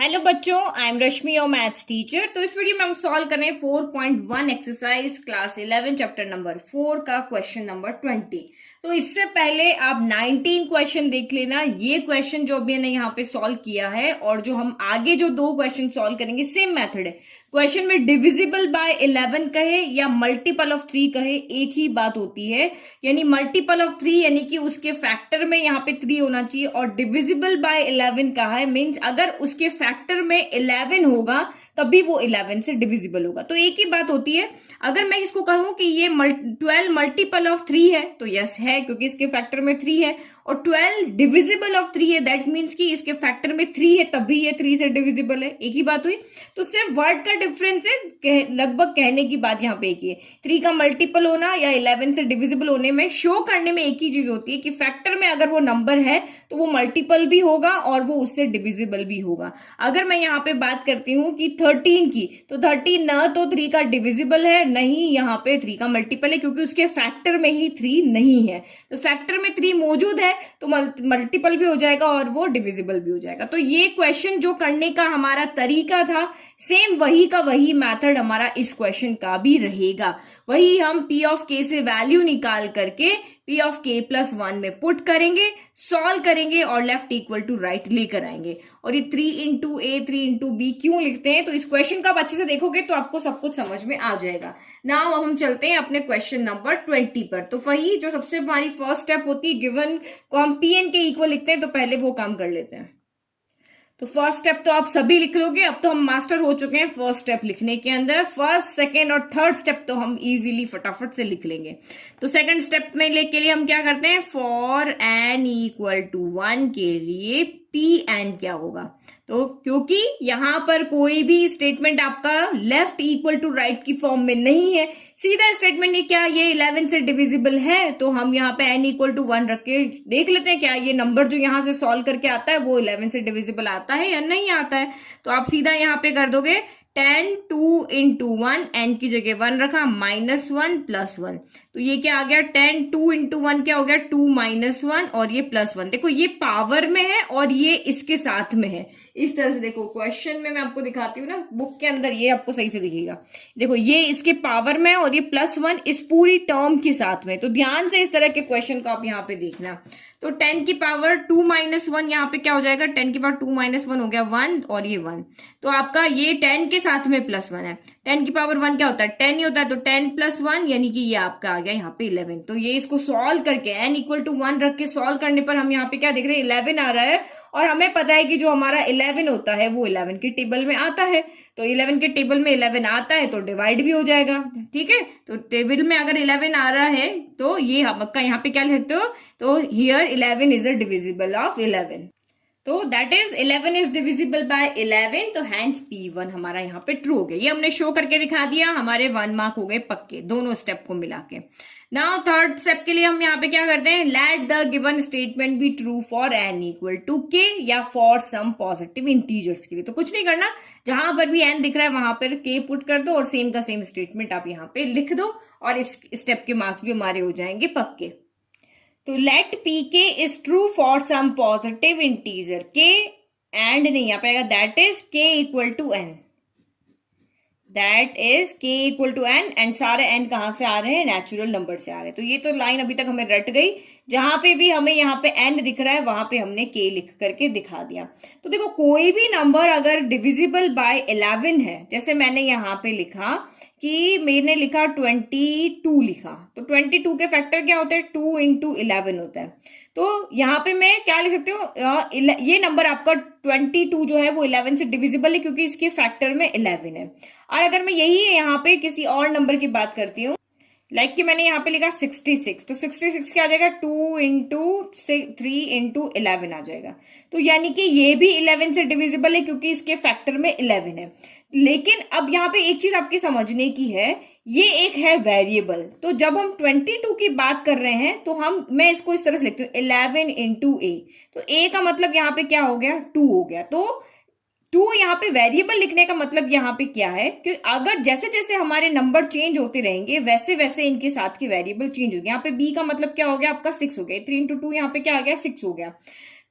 Hello बच्चों, I am रश्मि और maths teacher. तो इस वीडियो में हम सॉल्व कर रहे हैं 4.1 एक्सरसाइज क्लास 11 चैप्टर नंबर 4 का क्वेश्चन नंबर 20। तो इससे पहले आप 19 क्वेश्चन देख लेना। ये क्वेश्चन जो अभी मैंने यहाँ पे सॉल्व किया है और जो हम आगे जो दो क्वेश्चन सॉल्व करेंगे सेम मेथड है। क्वेश्चन में डिविजिबल बाय 11 कहे या मल्टीपल ऑफ 3 कहे, एक ही बात होती है। यानी मल्टीपल ऑफ 3 यानी कि उसके फैक्टर में यहाँ पे 3 होना चाहिए, और डिविजिबल बाय 11 कहा है मीन्स अगर उसके फैक्टर में 11 होगा तभी वो 11 से डिविजिबल होगा। तो एक ही बात होती है। अगर मैं इसको कहूं कि ये 12 मल्टीपल ऑफ 3 है तो यस है, क्योंकि इसके फैक्टर में 3 है, और 12 डिविजिबल ऑफ 3 है, दैट मीन्स कि इसके फैक्टर में 3 है तभी ये 3 से डिविजिबल है। एक ही बात हुई। तो सिर्फ वर्ड का डिफरेंस है, लगभग कहने की बात यहाँ पे एक ही है। 3 का मल्टीपल होना या 11 से डिविजिबल होने में, शो करने में एक ही चीज होती है कि फैक्टर में अगर वो नंबर है तो वो मल्टीपल भी होगा और वो उससे डिविजिबल भी होगा। अगर मैं यहाँ पे बात करती हूँ कि 13 की, तो 13 न तो 3 का डिविजिबल है, नहीं यहाँ पे 3 का मल्टीपल है, क्योंकि उसके फैक्टर में ही 3 नहीं है। तो फैक्टर में 3 मौजूद है तो मल्टीपल भी हो जाएगा और वो डिविजिबल भी हो जाएगा। तो ये क्वेश्चन जो करने का हमारा तरीका था, सेम वही का वही मेथड हमारा इस क्वेश्चन का भी रहेगा। वही हम P ऑफ K से वैल्यू निकाल करके P ऑफ K प्लस 1 में पुट करेंगे, सॉल्व करेंगे और लेफ्ट इक्वल टू राइट लेकर आएंगे। और ये 3 इंटू ए 3 इंटू बी क्यों लिखते हैं, तो इस क्वेश्चन का आप अच्छे से देखोगे तो आपको सब कुछ समझ में आ जाएगा। नाउ हम चलते हैं अपने क्वेश्चन नंबर 20 पर। तो वही जो सबसे हमारी फर्स्ट स्टेप होती है, गिवन को हम P एन के इक्वल लिखते हैं, तो पहले वो काम कर लेते हैं। तो फर्स्ट स्टेप तो आप सभी लिख लोगे, अब तो हम मास्टर हो चुके हैं फर्स्ट स्टेप लिखने के अंदर। फर्स्ट, सेकंड और थर्ड स्टेप तो हम इजीली फटाफट से लिख लेंगे। तो सेकंड स्टेप में के लिए हम क्या करते हैं, फॉर एन इक्वल टू 1 के लिए पी एन क्या होगा। तो क्योंकि यहां पर कोई भी स्टेटमेंट आपका लेफ्ट इक्वल टू राइट की फॉर्म में नहीं है, सीधा स्टेटमेंट ये क्या, ये 11 से डिविजिबल है, तो हम यहाँ पे n इक्वल टू 1 रख के देख लेते हैं क्या ये नंबर जो यहां से सॉल्व करके आता है वो 11 से डिविजिबल आता है या नहीं आता है। तो आप सीधा यहाँ पे कर दोगे 10 2 इंटू 1, एन की जगह 1 रखा, -1 +1। तो ये क्या आ गया, 10 2 इंटू 1 क्या हो गया, 2 -1 और ये +1। देखो ये पावर में है और ये इसके साथ में है। इस तरह से देखो क्वेश्चन में मैं आपको दिखाती हूँ ना, बुक के अंदर ये आपको सही से दिखेगा। देखो ये इसके पावर में है और ये +1 इस पूरी टर्म के साथ में। तो ध्यान से इस तरह के क्वेश्चन को आप यहाँ पे देखना। तो 10 की पावर 2 -1 यहाँ पे क्या हो जाएगा, 10 की पावर 2 -1 हो गया 1 और ये 1। तो आपका ये 10 के साथ में +1 है। 10 की पावर 1 क्या होता है, 10 ही होता है। तो 10 + 1 यानी कि ये आपका आ गया यहाँ पे 11। तो ये इसको सॉल्व करके n इक्वल टू 1 रख के सॉल्व करने पर हम यहाँ पे क्या देख रहे हैं, 11 आ रहा है। और हमें पता है कि जो हमारा 11 होता है वो 11 के टेबल में आता है। तो 11 के टेबल में 11 आता है तो डिवाइड भी हो जाएगा। ठीक है, तो टेबल में अगर 11 आ रहा है तो ये आपका यहाँ पे क्या लिख सकते हो, तो here 11 is a divisible of 11। तो that is 11 is divisible bye 11। तो हैंस P1 हमारा यहाँ पे ट्रू हो गया। ये हमने शो करके दिखा दिया, हमारे 1 मार्क हो गए पक्के दोनों स्टेप को मिला के। नाउ थर्ड स्टेप के लिए हम यहाँ पे क्या करते हैं, let the given statement be true for n equal to k या फॉर सम पॉजिटिव इंटीजर्स के लिए। तो कुछ नहीं करना, जहां पर भी n दिख रहा है वहां पर k पुट कर दो और सेम का सेम स्टेटमेंट आप यहाँ पे लिख दो और इस स्टेप के मार्क्स भी हमारे हो जाएंगे पक्के। तो let pk is true for some positive integer k and नहीं आ पाएगा, that is k equal to n, that is k equal to n and सारे n कहां से आ रहे हैं, नेचुरल नंबर से आ रहे हैं। तो ये तो लाइन अभी तक हमें रट गई, जहां पे भी हमें यहाँ पे n दिख रहा है वहां पे हमने k लिख करके दिखा दिया। तो देखो कोई भी नंबर अगर डिविजिबल बाय 11 है, जैसे मैंने यहाँ पे लिखा कि मैंने लिखा 22 लिखा, तो 22 के फैक्टर क्या होते हैं, 2 इंटू 11 होता है। तो यहाँ पे मैं क्या लिख सकती हूँ, ये नंबर आपका 22 जो है वो 11 से डिविजिबल है क्योंकि इसके फैक्टर में 11 है। और अगर मैं यही यहाँ पे किसी और नंबर की बात करती हूँ, लाइक कि मैंने यहाँ पे लिखा 66, तो 66 क्या आ जाएगा, 2 इंटू 3 इंटू 11 आ जाएगा। तो यानी कि ये भी 11 से डिविजिबल है क्योंकि इसके फैक्टर में 11 है। लेकिन अब यहाँ पे एक चीज आपकी समझने की है, ये एक है वेरिएबल। तो जब हम 22 की बात कर रहे हैं तो मैं इसको इस तरह से लिखती हूँ 11 इंटू ए। तो ए का मतलब यहाँ पे क्या हो गया, 2 हो गया। तो 2 यहाँ पे वेरिएबल लिखने का मतलब यहाँ पे क्या है कि अगर जैसे जैसे हमारे नंबर चेंज होते रहेंगे वैसे वैसे इनके साथ के वेरिएबल चेंज होंगे। यहाँ पे b का मतलब क्या हो गया आपका 6 हो गया, 3 इंटू 2 यहाँ पे क्या आ गया 6 हो गया।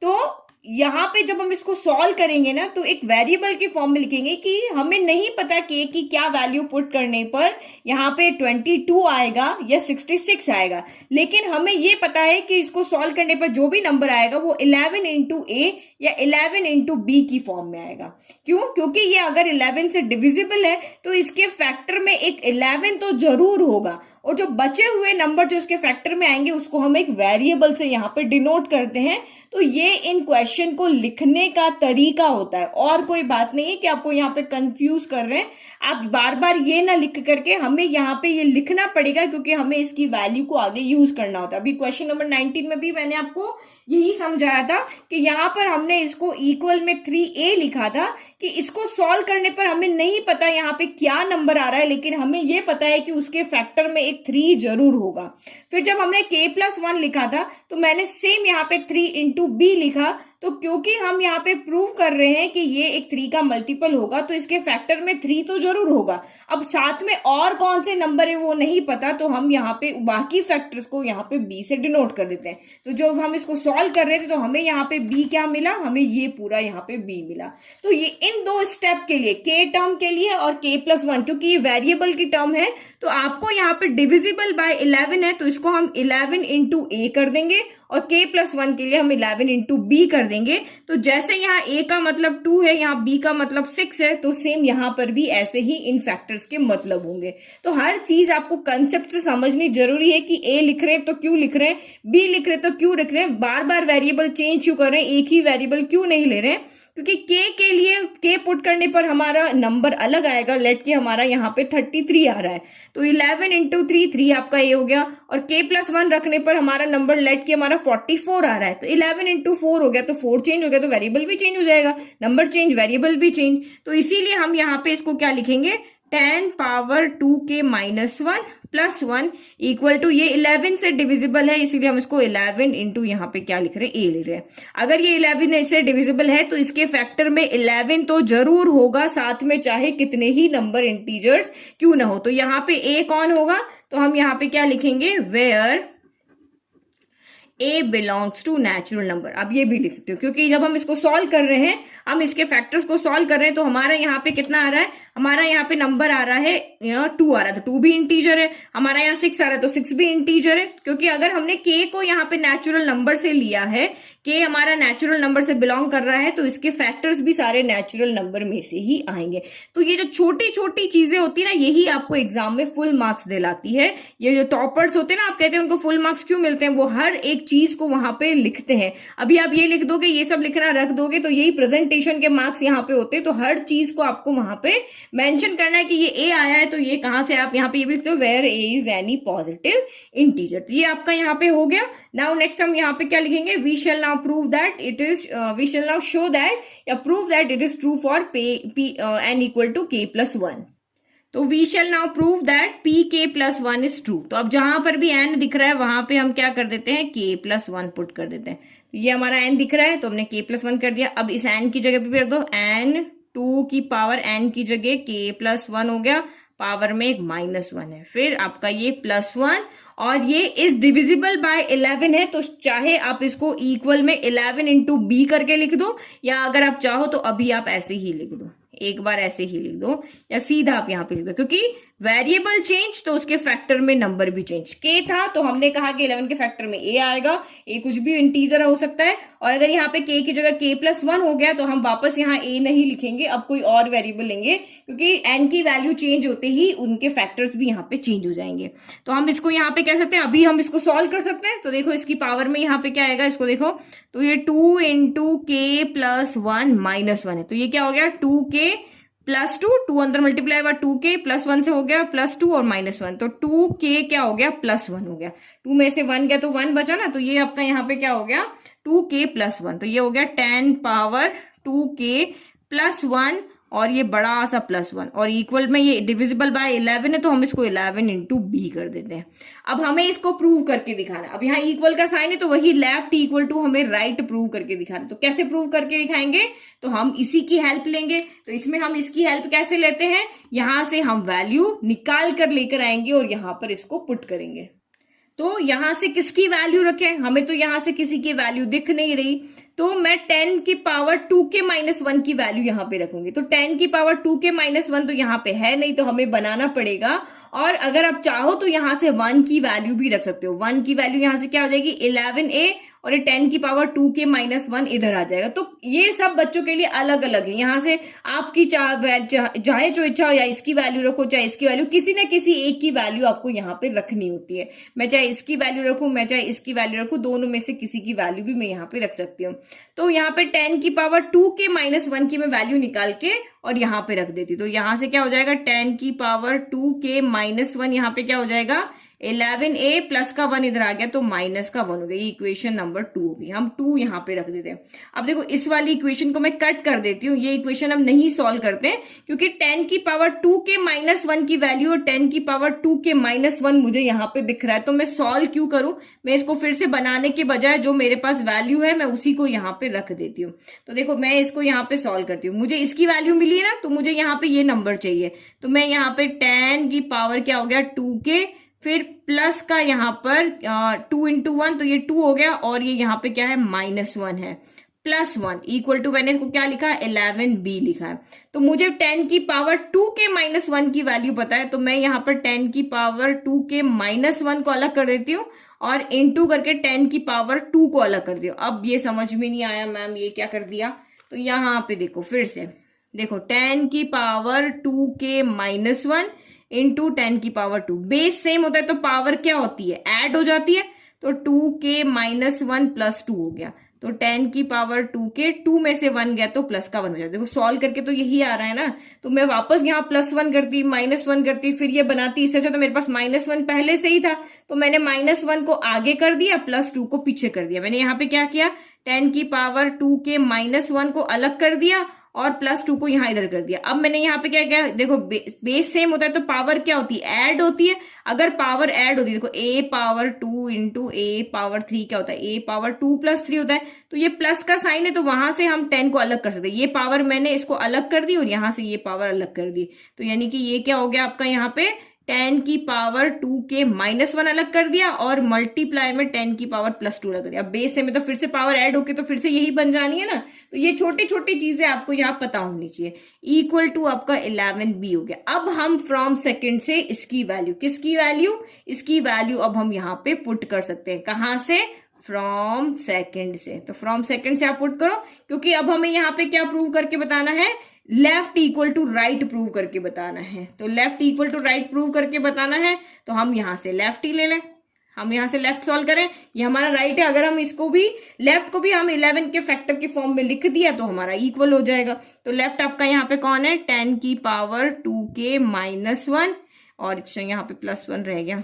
तो यहाँ पे जब हम इसको सॉल्व करेंगे ना तो एक वेरिएबल के फॉर्म में लिखेंगे कि हमें नहीं पता के की क्या वैल्यू पुट करने पर यहाँ पे 22 आएगा या 66 आएगा, लेकिन हमें ये पता है कि इसको सॉल्व करने पर जो भी नंबर आएगा वो 11 इंटू ए या 11 इंटू बी की फॉर्म में आएगा। क्यों? क्योंकि ये अगर 11 से डिविजिबल है तो इसके फैक्टर में एक 11 तो जरूर होगा, और जो बचे हुए नंबर जो इसके फैक्टर में आएंगे उसको हम एक वेरिएबल से यहाँ पे डिनोट करते हैं। तो ये इन क्वेश्चन को लिखने का तरीका होता है, और कोई बात नहीं है कि आपको यहाँ पे कंफ्यूज कर रहे हैं। आप बार बार ये ना लिख करके हमें यहाँ पे ये लिखना पड़ेगा, क्योंकि हमें इसकी वैल्यू को आगे यूज करना होता है। अभी क्वेश्चन नंबर 19 में भी मैंने आपको यही समझाया था कि यहाँ पर हमने इसको इक्वल में 3a लिखा था कि इसको सॉल्व करने पर हमें नहीं पता यहाँ पे क्या नंबर आ रहा है, लेकिन हमें ये पता है कि उसके फैक्टर में एक 3 जरूर होगा। फिर जब हमने k+1 लिखा था तो मैंने सेम यहाँ पे 3 इंटू बी लिखा, तो क्योंकि हम यहाँ पे प्रूव कर रहे हैं कि ये एक 3 का मल्टीपल होगा तो इसके फैक्टर में 3 तो जरूर होगा। अब साथ में और कौन से नंबर है वो नहीं पता, तो हम यहाँ पे बाकी फैक्टर्स को यहाँ पे b से डिनोट कर देते हैं। तो जब हम इसको सॉल्व कर रहे थे तो हमें यहाँ पे b क्या मिला, हमें ये पूरा यहाँ पे b मिला। तो ये इन दो स्टेप के लिए, k टर्म के लिए और k+1, क्योंकि ये वेरिएबल की टर्म है तो आपको यहाँ पे डिविजिबल बाय 11 है तो इसको हम 11 इंटू a कर देंगे, और k+1 के लिए हम 11 इंटू बी कर देंगे। तो जैसे यहाँ a का मतलब 2 है, यहाँ b का मतलब 6 है, तो सेम यहाँ पर भी ऐसे ही इन फैक्टर्स के मतलब होंगे। तो हर चीज आपको कंसेप्ट से समझनी जरूरी है कि a लिख रहे हैं तो क्यों लिख रहे हैं, b लिख रहे हैं तो क्यों लिख रहे हैं, बार बार वेरिएबल चेंज क्यों कर रहे हैं, एक ही वेरिएबल क्यों नहीं ले रहे हैं। क्योंकि k के लिए k पुट करने पर हमारा नंबर अलग आएगा। लेट के हमारा यहाँ पे 33 आ रहा है तो 11 इंटू 3 आपका ये हो गया, और k+1 रखने पर हमारा नंबर लेट के हमारा 44 आ रहा है तो 11 इंटू 4 हो गया, तो 4 चेंज हो गया तो वेरिएबल भी चेंज हो जाएगा, नंबर चेंज वेरिएबल भी चेंज। तो इसीलिए हम यहाँ पे इसको क्या लिखेंगे, 10 power 2k-1 plus 1 equal to, ये 11 से डिविजिबल है इसीलिए हम इसको 11 इंटू यहाँ पे क्या लिख रहे हैं, a ले रहे हैं। अगर ये 11 से डिविजिबल है तो इसके फैक्टर में 11 तो जरूर होगा, साथ में चाहे कितने ही नंबर इंटीजर्स क्यों ना हो। तो यहाँ पे a कौन होगा, तो हम यहाँ पे क्या लिखेंगे, where a belongs to natural number. अब ये भी लिख सकते हो, क्योंकि जब हम इसको सॉल्व कर रहे हैं, हम इसके फैक्टर्स को सॉल्व कर रहे हैं तो हमारा यहाँ पे कितना आ रहा है, हमारा यहाँ पे नंबर आ रहा है 2 आ रहा है तो 2 भी इंटीजर है, हमारा यहाँ 6 आ रहा है तो 6 भी इंटीजर है। क्योंकि अगर हमने k को यहाँ पे नेचुरल नंबर से लिया है, k हमारा नेचुरल नंबर से बिलोंग कर रहा है तो इसके फैक्टर्स भी सारे नेचुरल नंबर में से ही आएंगे। तो ये जो छोटी छोटी चीजें होती है ना, यही आपको एग्जाम में फुल मार्क्स दिलाती है। ये जो टॉपर्स होते हैं ना, आप कहते हैं उनको फुल मार्क्स क्यों मिलते हैं, वो हर एक चीज को वहां पे लिखते हैं। अभी आप ये लिख दोगे, ये सब लिखना रख दोगे तो यही प्रेजेंटेशन के मार्क्स यहाँ पे होते हैं। तो हर चीज को आपको वहां पे मेंशन करना है कि ये a आया है तो ये कहां से, आप यहाँ पे ये भी लिखते हो where a is any positive integer. तो ये आपका यहाँ पे हो गया। नाउ नेक्स्ट हम यहाँ पे क्या लिखेंगे, we shall now prove that it is, we shall now show that या prove that it is true for n equal to k+1। तो we shall now prove that pk+1 is true. तो अब जहां पर भी n दिख रहा है वहां पे हम क्या कर देते हैं, k+1 पुट कर देते हैं। तो ये हमारा n दिख रहा है तो हमने k+1 कर दिया। अब इस n की जगह पे भी रख दो, n 2 की पावर n की जगह k+1 हो गया, पावर में एक -1 है, फिर आपका ये +1, और ये इस डिविजिबल बाय 11 है तो चाहे आप इसको इक्वल में 11 इंटू बी करके लिख दो, या अगर आप चाहो तो अभी आप ऐसे ही लिख दो, एक बार ऐसे ही लिख दो, या सीधा आप यहाँ पे लिख दो। क्योंकि वेरिएबल चेंज तो उसके फैक्टर में नंबर भी चेंज। k था तो हमने कहा कि 11 के फैक्टर में a आएगा, a कुछ भी इंटीजर हो सकता है, और अगर यहाँ पे k की जगह k+1 हो गया तो हम वापस यहाँ a नहीं लिखेंगे, अब कोई और वेरिएबल लेंगे, क्योंकि n की वैल्यू चेंज होते ही उनके फैक्टर्स भी यहाँ पे चेंज हो जाएंगे। तो हम इसको यहाँ पे कह सकते हैं, अभी हम इसको सॉल्व कर सकते हैं। तो देखो इसकी पावर में यहाँ पे क्या आएगा, इसको देखो तो ये 2 इंटू k+1 -1 है, तो ये क्या हो गया 2k+2, 2 अंदर मल्टीप्लाई हुआ 2k +1 से हो गया +2 और -1, तो 2k क्या हो गया +1 हो गया। 2 में से 1 गया तो 1 बचा ना, तो ये आपका यहाँ पे क्या हो गया 2k+1, तो ये हो गया 10 पावर 2k+1 और ये बड़ा सा +1, और इक्वल में ये डिविजिबल बाय 11 है तो हम इसको 11 इंटू बी कर देते हैं। अब हमें इसको प्रूव करके दिखाना है। अब यहाँ इक्वल का साइन है तो वही लेफ्ट इक्वल टू हमें राइट प्रूव करके दिखाना है। तो कैसे प्रूव करके दिखाएंगे, तो हम इसी की हेल्प लेंगे। तो इसमें हम इसकी हेल्प कैसे लेते हैं, यहां से हम वैल्यू निकाल कर लेकर आएंगे और यहाँ पर इसको पुट करेंगे। तो यहां से किसकी वैल्यू रखें, हमें तो यहां से किसी की वैल्यू दिख नहीं रही, तो मैं 10 की पावर 2 के -1 की वैल्यू यहां पे रखूंगी। तो 10 की पावर 2 के -1 तो यहां पे है नहीं, तो हमें बनाना पड़ेगा। और अगर आप चाहो तो यहां से 1 की वैल्यू भी रख सकते हो। 1 की वैल्यू यहां से क्या हो जाएगी 11a, और ये 10 की पावर 2 के -1 इधर आ जाएगा। तो ये सब बच्चों के लिए अलग अलग है। यहां से आपकी चाहे जो इच्छा हो, या इसकी वैल्यू रखो चाहे इसकी वैल्यू, किसी ना किसी एक की वैल्यू आपको यहाँ पे रखनी होती है। मैं चाहे इसकी वैल्यू रखूं, मैं चाहे इसकी वैल्यू रखूं, दोनों में से किसी की वैल्यू भी मैं यहाँ पे रख सकती हूँ। तो यहाँ पे 10 की पावर 2 के -1 की मैं वैल्यू निकाल के और यहाँ पे रख देती। तो यहां से क्या हो जाएगा 10 की पावर 2 के -1, यहाँ पे क्या हो जाएगा 11a, प्लस का 1 इधर आ गया तो माइनस का 1 हो गया। ये इक्वेशन नंबर 2 होगी। हम 2 यहाँ पे रख देते हैं। अब देखो इस वाली इक्वेशन को मैं कट कर देती हूँ। ये इक्वेशन हम नहीं सॉल्व करते क्योंकि 10 की पावर 2 के -1 की वैल्यू और 10 की पावर 2 के -1 मुझे यहाँ पे दिख रहा है। तो मैं सॉल्व क्यों करूं, मैं इसको फिर से बनाने के बजाय जो मेरे पास वैल्यू है मैं उसी को यहाँ पे रख देती हूँ। तो देखो मैं इसको यहाँ पे सॉल्व करती हूँ। मुझे इसकी वैल्यू मिली है ना, तो मुझे यहाँ पे ये नंबर चाहिए। तो मैं यहाँ पे 10 की पावर क्या हो गया 2 के, फिर प्लस का यहाँ पर 2 इंटू 1, तो ये 2 हो गया, और ये यहाँ पे क्या है -1 है, +1 इक्वल टू, मैंने इसको क्या लिखा 11b लिखा है। तो मुझे 10 की पावर 2 के -1 की वैल्यू पता है। तो मैं यहाँ पर 10 की पावर 2 के -1 को अलग कर देती हूँ और इनटू करके 10 की पावर 2 को अलग कर दिया। अब ये समझ में नहीं आया मैम ये क्या कर दिया, तो यहाँ पे देखो फिर से देखो 10 की पावर 2 के -1 इंटू 10 की पावर 2, बेस सेम होता है तो पावर क्या होती है ऐड हो जाती है। तो 2 के -1 प्लस 2 हो गया। तो 10 की पावर 2 के 2 में से 1 गया तो प्लस का 1 हो जाता है। देखो सॉल्व करके तो यही आ रहा है ना, तो मैं वापस यहाँ +1 करती -1 करती फिर ये बनाती। इससे अच्छा तो मेरे पास -1 पहले से ही था, तो मैंने -1 को आगे कर दिया, +2 को पीछे कर दिया। मैंने यहाँ पे क्या किया 10 की पावर 2 के -1 को अलग कर दिया और +2 को यहाँ इधर कर दिया। अब मैंने यहाँ पे क्या किया, देखो बेस सेम होता है तो पावर क्या होती है ऐड होती है। अगर पावर ऐड होती है, देखो a power 2 into a power 3 क्या होता है a पावर 2 + 3 होता है। तो ये प्लस का साइन है तो वहां से हम 10 को अलग कर सकते हैं। ये पावर मैंने इसको अलग कर दी और यहाँ से ये पावर अलग कर दी। तो यानी कि ये क्या हो गया आपका यहाँ पे 10 की पावर 2 के -1 अलग कर दिया और मल्टीप्लाई में 10 की पावर +2 अलग कर दिया। अब बेस से में तो फिर से पावर ऐड होके तो फिर से यही बन जानी है ना। तो ये छोटी छोटी चीजें आपको यहाँ पता होनी चाहिए। इक्वल टू आपका 11b हो गया। अब हम फ्रॉम सेकंड से इसकी वैल्यू, किसकी वैल्यू, इसकी वैल्यू अब हम यहाँ पे पुट कर सकते हैं। कहां से, फ्रॉम सेकंड से। तो फ्रॉम सेकंड से आप पुट करो, क्योंकि अब हमें यहाँ पे क्या प्रूव करके बताना है, left equal to right prove करके बताना है। तो left equal to right prove करके बताना है तो हम यहां से लेफ्ट ही ले लें। हम यहां से लेफ्ट सॉल्व करें, ये हमारा राइट है। अगर हम इसको भी लेफ्ट को भी हम 11 के फैक्टर के फॉर्म में लिख दिया तो हमारा इक्वल हो जाएगा। तो लेफ्ट आपका यहाँ पे कौन है 10 की पावर 2 के -1 और यहाँ पे +1 रह गया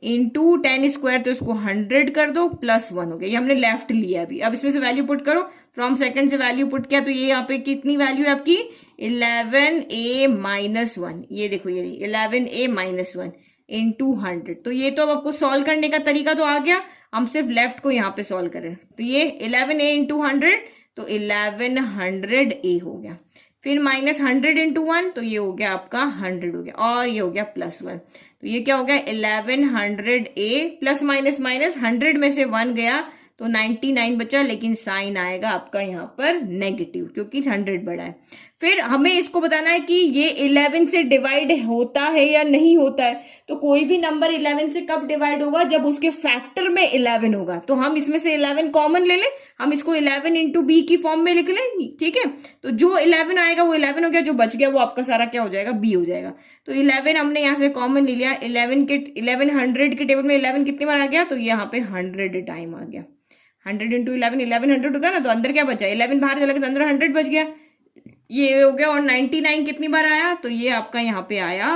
इंटू 10 स्क्वायर, तो इसको 100 कर दो +1 हो गया। ये हमने लेफ्ट लिया अभी। अब इसमें से वैल्यू पुट करो, फ्रॉम सेकंड से वैल्यू पुट किया तो ये यहाँ पे कितनी वैल्यू है आपकी 11a-1। ये देखो ये 11a-1 इंटू 100। तो ये तो अब आपको सॉल्व करने का तरीका तो आ गया, हम सिर्फ लेफ्ट को यहाँ पे सॉल्व करें। तो ये 11a इंटू 100 तो 1100a हो गया। फिर -100 इंटू 1 तो ये हो गया आपका 100 हो गया, और ये हो गया +1। तो ये क्या हो गया 1100a प्लस माइनस माइनस 100 में से 1 गया तो 99 बचा, लेकिन साइन आएगा आपका यहाँ पर नेगेटिव क्योंकि 100 बड़ा है। फिर हमें इसको बताना है कि ये 11 से डिवाइड होता है या नहीं होता है। तो कोई भी नंबर 11 से कब डिवाइड होगा, जब उसके फैक्टर में 11 होगा। तो हम इसमें से 11 कॉमन ले लें, हम इसको 11 इंटू बी की फॉर्म में लिख लें, ठीक है। तो जो 11 आएगा वो 11 हो गया, जो बच गया वो आपका सारा क्या हो जाएगा बी हो जाएगा। तो 11 हमने यहाँ से कॉमन ले लिया। 1100 के टेबल में 11 कितनी बार आ गया, तो यहाँ पे 100 टाइम आ गया। 100 इंटू 1100 होता है ना, तो अंदर क्या बचा 11 बाहर चला गया तो अंदर 100 बच गया, ये हो गया। और 99 कितनी बार आया, तो ये आपका यहाँ पे आया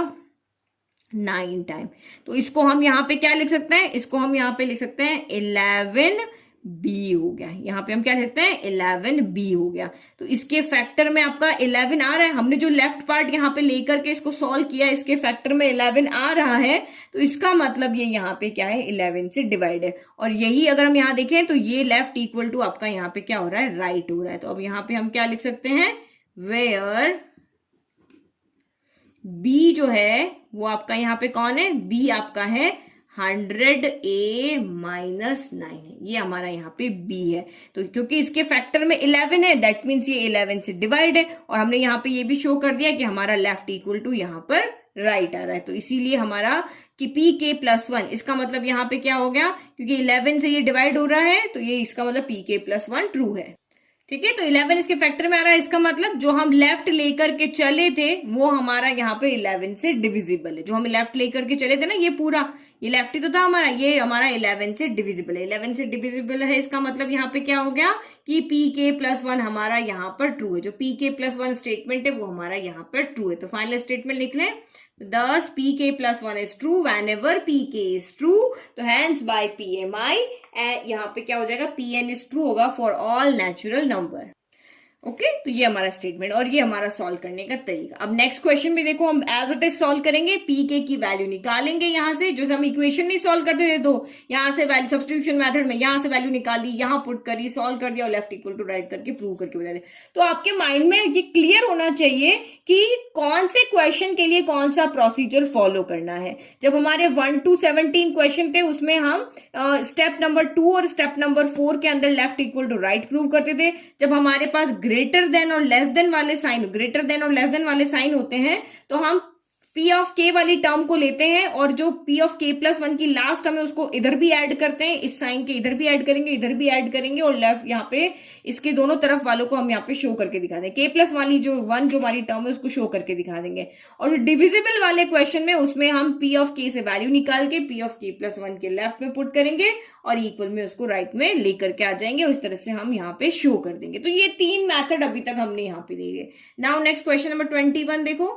9 टाइम। तो इसको हम यहाँ पे क्या लिख सकते हैं, इसको हम यहाँ पे लिख सकते हैं 11b हो गया। यहाँ पे हम क्या लिखते हैं 11b हो गया। तो इसके फैक्टर में आपका 11 आ रहा है। हमने जो लेफ्ट पार्ट यहाँ पे लेकर के इसको सॉल्व किया, इसके फैक्टर में 11 आ रहा है, तो इसका मतलब ये यहाँ पे क्या है 11 से डिवाइड है। और यही अगर हम यहाँ देखें तो ये लेफ्ट इक्वल टू आपका यहाँ पे क्या हो रहा है राइट हो रहा है। तो अब यहाँ पे हम क्या लिख सकते हैं, वेयर b जो है वो आपका यहाँ पे कौन है, b आपका है 100a माइनस 9 है, ये हमारा यहाँ पे b है। तो क्योंकि इसके फैक्टर में 11 है, दैट मीन्स ये 11 से डिवाइड है, और हमने यहाँ पे ये भी शो कर दिया कि हमारा लेफ्ट इक्वल टू यहाँ पर राइट आ रहा है। तो इसीलिए हमारा कि पी के प्लस 1, इसका मतलब यहाँ पे क्या हो गया, क्योंकि 11 से ये डिवाइड हो रहा है तो ये इसका मतलब पी के प्लस 1 ट्रू है। ठीक है, तो 11 इसके फैक्टर में आ रहा है, इसका मतलब जो हम लेफ्ट लेकर के चले थे वो हमारा यहाँ पे 11 से डिविजिबल है। जो हम लेफ्ट लेकर के चले थे ना, ये पूरा ये लेफ्ट ही तो था हमारा, ये हमारा 11 से डिविजिबल है। 11 से डिविजिबल है, इसका मतलब यहाँ पे क्या हो गया कि पी के प्लस 1 हमारा यहाँ पर ट्रू है। जो पी के प्लस 1 स्टेटमेंट है वो हमारा यहाँ पर ट्रू है। तो फाइनल स्टेटमेंट लिख लें, thus pk plus 1 is true whenever pk is true, तो hence by pmi यहाँ पे क्या हो जाएगा, pn is true होगा for all natural number। Okay तो ये हमारा स्टेटमेंट और ये हमारा सॉल्व करने का तरीका। अब नेक्स्ट क्वेश्चन भी देखो, हम एज इट इज सॉल्व करेंगे, पी के की वैल्यू निकालेंगे यहाँ से। जो हम इक्वेशन नहीं सॉल्व करते थे, तो यहाँ से वैल्यू सब्स्टिट्यूशन मेथड में यहाँ से वैल्यू निकाली, यहाँ पुट करी, सॉल्व कर दिया और लेफ्ट इक्वल टू राइट करके प्रूव करके बता दिया। तो आपके माइंड में ये क्लियर होना चाहिए कि कौन से क्वेश्चन के लिए कौन सा प्रोसीजर फॉलो करना है। जब हमारे 1 to 17 क्वेश्चन थे उसमें हम स्टेप नंबर 2 और स्टेप नंबर 4 के अंदर left equal to right prove करते थे। जब हमारे पास ग्रेटर देन और लेस देन वाले साइन होते हैं तो हम पी ऑफ के वाली टर्म को लेते हैं और जो पी ऑफ के प्लस 1 की लास्ट टर्म है उसको इधर भी ऐड करते हैं, इस साइन के इधर भी ऐड करेंगे, इधर भी ऐड करेंगे और लेफ्ट यहाँ पे इसके दोनों तरफ वालों को हम यहाँ पे शो करके दिखा देंगे। के प्लस वाली जो 1 जो हमारी टर्म है उसको शो करके दिखा देंगे। और जो डिविजिबल वाले क्वेश्चन में उसमें हम पी ऑफ के से वैल्यू निकाल के पी ऑफ के प्लस 1 के लेफ्ट में पुट करेंगे और इक्वल में उसको राइट में लेकर के आ जाएंगे। उस तरह से हम यहाँ पे शो कर देंगे। तो ये 3 मैथड अभी तक हमने यहाँ पे दिए। नाउ नेक्स्ट क्वेश्चन नंबर 21 देखो।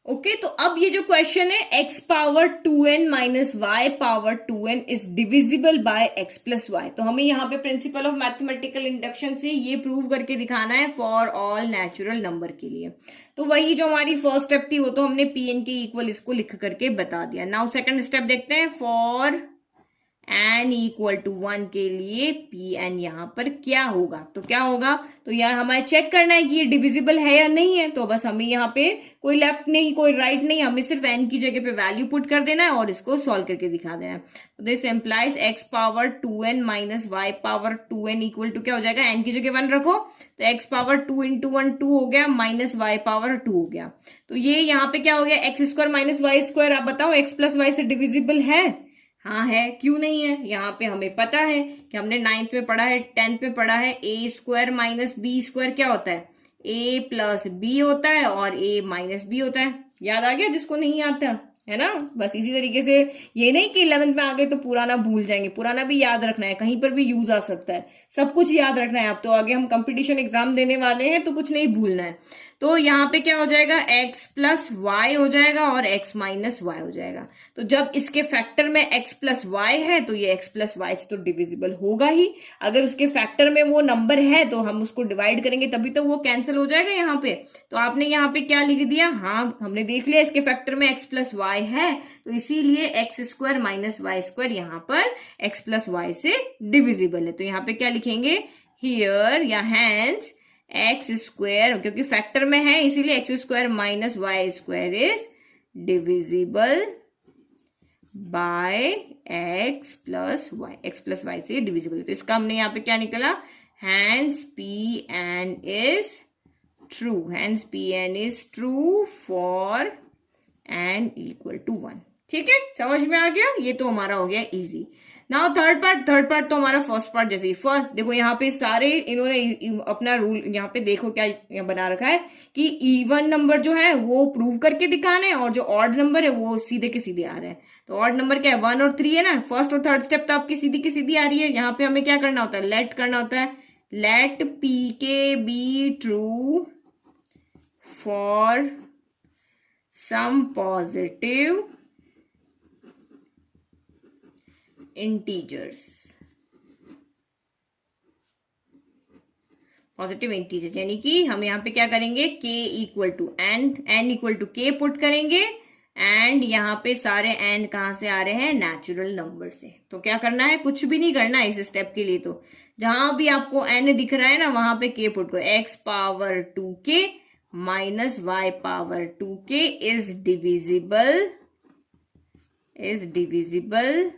ओके तो अब ये जो क्वेश्चन है, x power 2n minus y power 2n is divisible by x plus y. तो हमें यहाँ पे प्रिंसिपल ऑफ मैथमेटिकल इंडक्शन से ये प्रूव करके दिखाना है फॉर ऑल नेचुरल नंबर के लिए। तो वही जो हमारी फर्स्ट स्टेप थी वो तो हमने pn के इक्वल इसको लिख करके बता दिया। नाउ सेकंड स्टेप देखते हैं, फॉर n इक्वल टू 1 के लिए pn यहाँ पर क्या होगा। तो क्या होगा, तो यार हमें चेक करना है कि ये डिविजिबल है या नहीं है। तो बस हमें यहाँ पे कोई लेफ्ट नहीं कोई राइट नहीं, हमें सिर्फ n की जगह पे वैल्यू पुट कर देना है और इसको सॉल्व करके दिखा देना है। तो this implies x power 2n minus y power 2n equal to क्या हो जाएगा, n की जगह 1 रखो तो x पावर 2 इंटू 1 2 हो गया माइनस y पावर 2 हो गया। तो ये यहाँ पे क्या हो गया, x square minus y square. आप बताओ x प्लस वाई से डिविजिबल है? हाँ है, क्यों नहीं है। यहाँ पे हमें पता है कि हमने 9th में पढ़ा है, 10th में पढ़ा है, ए स्क्वायर माइनस बी स्क्वायर क्या होता है, ए प्लस बी होता है और ए माइनस बी होता है। याद आ गया जिसको नहीं आता है ना। बस इसी तरीके से ये नहीं कि 11th में आ गए तो पुराना भूल जाएंगे, पुराना भी याद रखना है, कहीं पर भी यूज आ सकता है, सब कुछ याद रखना है। अब तो आगे हम कंपटीशन एग्जाम देने वाले हैं तो कुछ नहीं भूलना है। तो यहाँ पे क्या हो जाएगा, x प्लस वाई हो जाएगा और x माइनस वाई हो जाएगा। तो जब इसके फैक्टर में x प्लस वाई है तो ये x प्लस वाई से तो डिविजिबल होगा ही। अगर उसके फैक्टर में वो नंबर है तो हम उसको डिवाइड करेंगे तभी तो वो कैंसिल हो जाएगा यहाँ पे। तो आपने यहाँ पे क्या लिख दिया, हाँ हमने देख लिया इसके फैक्टर में x प्लस वाई है तो इसीलिए x square minus y square यहाँ पर x प्लस वाई से डिविजिबल है। तो यहाँ पे क्या लिखेंगे, हियर या हैंस एक्स स्क्वायर, क्योंकि फैक्टर में है इसीलिए x square minus y square is divisible by x plus y. X plus y से डिविजिबल। तो इसका हमने यहाँ पे क्या निकला, hence P n is true, hence P n is true for n equal to 1। ठीक है, समझ में आ गया। ये तो हमारा हो गया इजी। नाउ थर्ड पार्ट तो हमारा फर्स्ट पार्ट जैसे ही। फर्स्ट देखो यहाँ पे सारे इन्होंने अपना रूल यहाँ पे देखो क्या यहाँ बना रखा है कि इवन नंबर जो है वो प्रूव करके दिखाना है और जो ऑड नंबर है वो सीधे के सीधे आ रहे हैं। तो ऑड नंबर क्या है, 1 और 3 है ना। फर्स्ट और थर्ड स्टेप तो आपकी सीधी की सीधी आ रही है। यहाँ पे हमें क्या करना होता है, लेट करना होता है, let P k be true for some positive integers, positive integers, यानी कि हम यहाँ पे क्या करेंगे, k equal to n equal to k put करेंगे एंड यहाँ पे सारे n कहाँ से आ रहे हैं, नेचुरल नंबर से। तो क्या करना है, कुछ भी नहीं करना है इस स्टेप के लिए। तो जहां भी आपको n दिख रहा है ना वहां पे k पुट करो। x power 2k minus y power 2k is divisible is divisible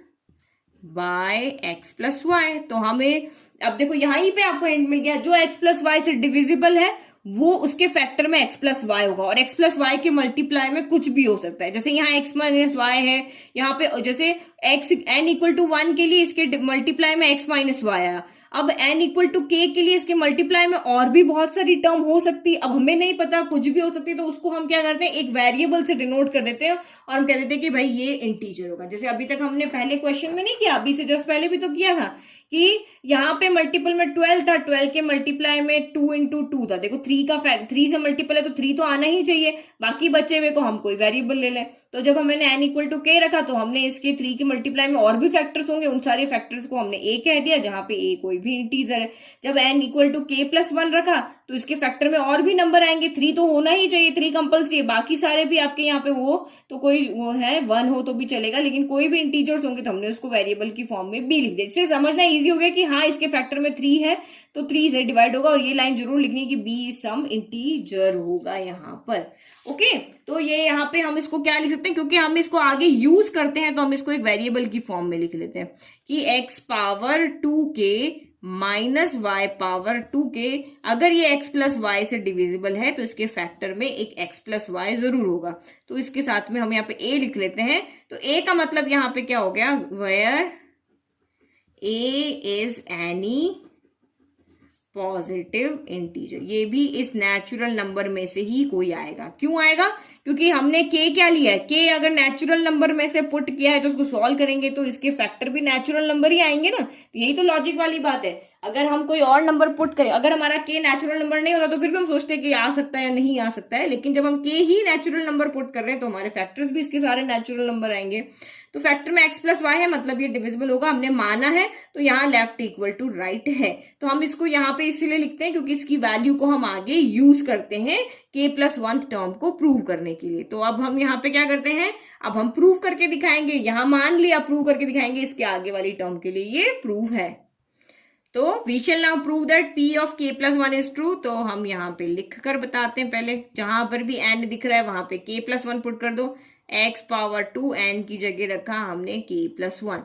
by x plus y. तो हमें अब देखो यहीं पे आपको हिंट मिल गया, जो x प्लस वाई से डिविजिबल है वो उसके फैक्टर में x प्लस वाई होगा, और x प्लस वाई के मल्टीप्लाई में कुछ भी हो सकता है। जैसे यहाँ x माइनस वाई है, यहाँ पे जैसे x n इक्वल टू 1 के लिए इसके मल्टीप्लाई में x माइनस वाई आया। अब n इक्वल टू k के लिए इसके मल्टीप्लाई में और भी बहुत सारी टर्म हो सकती है। अब हमें नहीं पता, कुछ भी हो सकती है, तो उसको हम क्या करते हैं, एक वेरिएबल से डिनोट कर देते हैं और हम कह देते हैं कि भाई ये इंटीजर होगा। जैसे अभी तक हमने पहले क्वेश्चन में नहीं किया, अभी से जस्ट पहले भी तो किया था कि यहाँ पे मल्टीपल में 12 था, 12 के मल्टीप्लाई में 2 इंटू 2 था। देखो 3 से मल्टीपल है तो 3 तो आना ही चाहिए, बाकी बचे हुए को हम कोई वेरिएबल ले लें। तो जब हमने n इक्वल टू k रखा तो हमने इसके 3 के मल्टीप्लाई में और भी फैक्टर्स होंगे, उन सारे फैक्टर्स को हमने a कह दिया, जहां पे a कोई भी इंटीजर है। जब n equal to k plus 1 रखा तो इसके फैक्टर में और भी नंबर आएंगे, 3 तो होना ही चाहिए, 3 कंपल्सरी है, बाकी सारे भी आपके यहाँ पे वो तो कोई वो है 1 हो तो भी चलेगा, लेकिन कोई भी इंटीजर्स होंगे तो हमने उसको वेरिएबल की फॉर्म में b लिख दिया। इससे समझना इजी हो गया कि हाँ इसके फैक्टर में 3 है तो 3 से डिवाइड होगा, और ये लाइन जरूर लिखनी है कि b सम इंटीजर होगा यहाँ पर। ओके, तो ये यहाँ पे हम इसको क्या लिख सकते हैं, क्योंकि हम इसको आगे यूज करते हैं तो हम इसको एक वेरिएबल की फॉर्म में लिख लेते हैं कि x power 2k minus y power 2k, अगर ये x प्लस वाई से डिविजिबल है तो इसके फैक्टर में एक x प्लस वाई जरूर होगा। तो इसके साथ में हम यहाँ पे a लिख लेते हैं। तो a का मतलब यहाँ पे क्या हो गया, where a is any positive integer. ये भी इस नेचुरल नंबर में से ही कोई आएगा। क्यों आएगा, क्योंकि हमने k क्या लिया है, k अगर नेचुरल नंबर में से पुट किया है तो उसको सॉल्व करेंगे तो इसके फैक्टर भी नेचुरल नंबर ही आएंगे ना। यही तो लॉजिक वाली बात है। अगर हम कोई और नंबर पुट करें, अगर हमारा k नेचुरल नंबर नहीं होता तो फिर भी हम सोचते हैं कि आ सकता है या नहीं आ सकता है, लेकिन जब हम k ही नेचुरल नंबर पुट कर रहे हैं तो हमारे फैक्टर्स भी इसके सारे नेचुरल नंबर आएंगे। तो फैक्टर में x प्लस वाई है, मतलब ये डिविजिबल होगा, हमने माना है, तो यहाँ लेफ्ट इक्वल टू राइट है। तो हम इसको यहाँ पे इसीलिए लिखते हैं क्योंकि इसकी वैल्यू को हम आगे यूज करते हैं k प्लस 1 टर्म को प्रूव करने के लिए। तो अब हम यहाँ पे क्या करते हैं, अब हम प्रूव करके दिखाएंगे। यहाँ मान लिया प्रूव करके दिखाएंगे, इसके आगे वाली टर्म के लिए ये प्रूव है। तो we shall now prove that p of k plus 1 is true. तो हम यहाँ पे लिख कर बताते हैं। पहले जहां पर भी n दिख रहा है वहां पे k प्लस 1 पुट कर दो। x पावर 2 n की जगह रखा हमने k प्लस 1,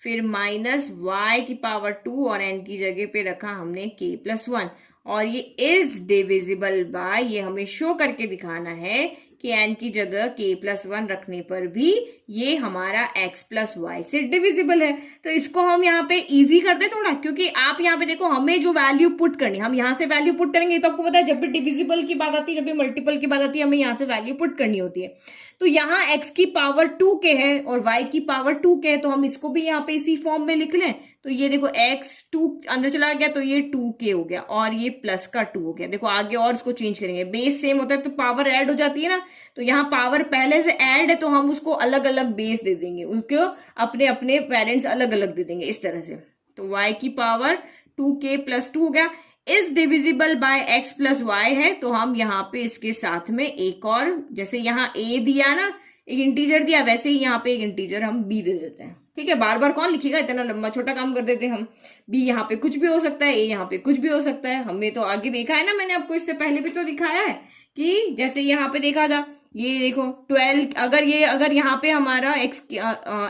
फिर माइनस y की पावर 2 और n की जगह पे रखा हमने k प्लस 1, और ये इज डिविजिबल बाय, ये हमें शो करके दिखाना है कि n की जगह k प्लस 1 रखने पर भी ये हमारा x प्लस वाई से डिविजिबल है। तो इसको हम यहाँ पे इजी करते हैं थोड़ा, क्योंकि आप यहाँ पे देखो हमें जो वैल्यू पुट करनी, हम यहाँ से वैल्यू पुट करेंगे तो आपको पता है जब भी डिविजिबल की बात आती है, जब भी मल्टीपल की बात आती है, हमें यहाँ से वैल्यू पुट करनी होती है। तो यहाँ x की पावर 2k है और y की पावर 2k है, तो हम इसको भी यहाँ पे इसी फॉर्म में लिख लें। तो ये देखो x 2 अंदर चला गया तो ये 2k हो गया, और ये प्लस का 2 हो गया। देखो आगे और इसको चेंज करेंगे, बेस सेम होता है तो पावर ऐड हो जाती है ना, तो यहाँ पावर पहले से ऐड है तो हम उसको अलग अलग बेस दे देंगे, उसको अपने अपने पेरेंट्स अलग अलग दे देंगे इस तरह से। तो y की पावर 2k प्लस 2 हो गया, is divisible by x plus y है। तो हम यहाँ पे इसके साथ में एक और, जैसे यहाँ a दिया ना, एक इंटीजर दिया, वैसे ही यहाँ पे एक इंटीजर हम b दे देते हैं। ठीक है, बार बार कौन लिखेगा, इतना लंबा छोटा काम कर देते हैं हम। b यहाँ पे कुछ भी हो सकता है, a यहाँ पे कुछ भी हो सकता है। हमने तो आगे देखा है ना, मैंने आपको इससे पहले भी तो दिखाया है कि जैसे यहाँ पे देखा था, ये देखो 12, अगर यहाँ पे हमारा x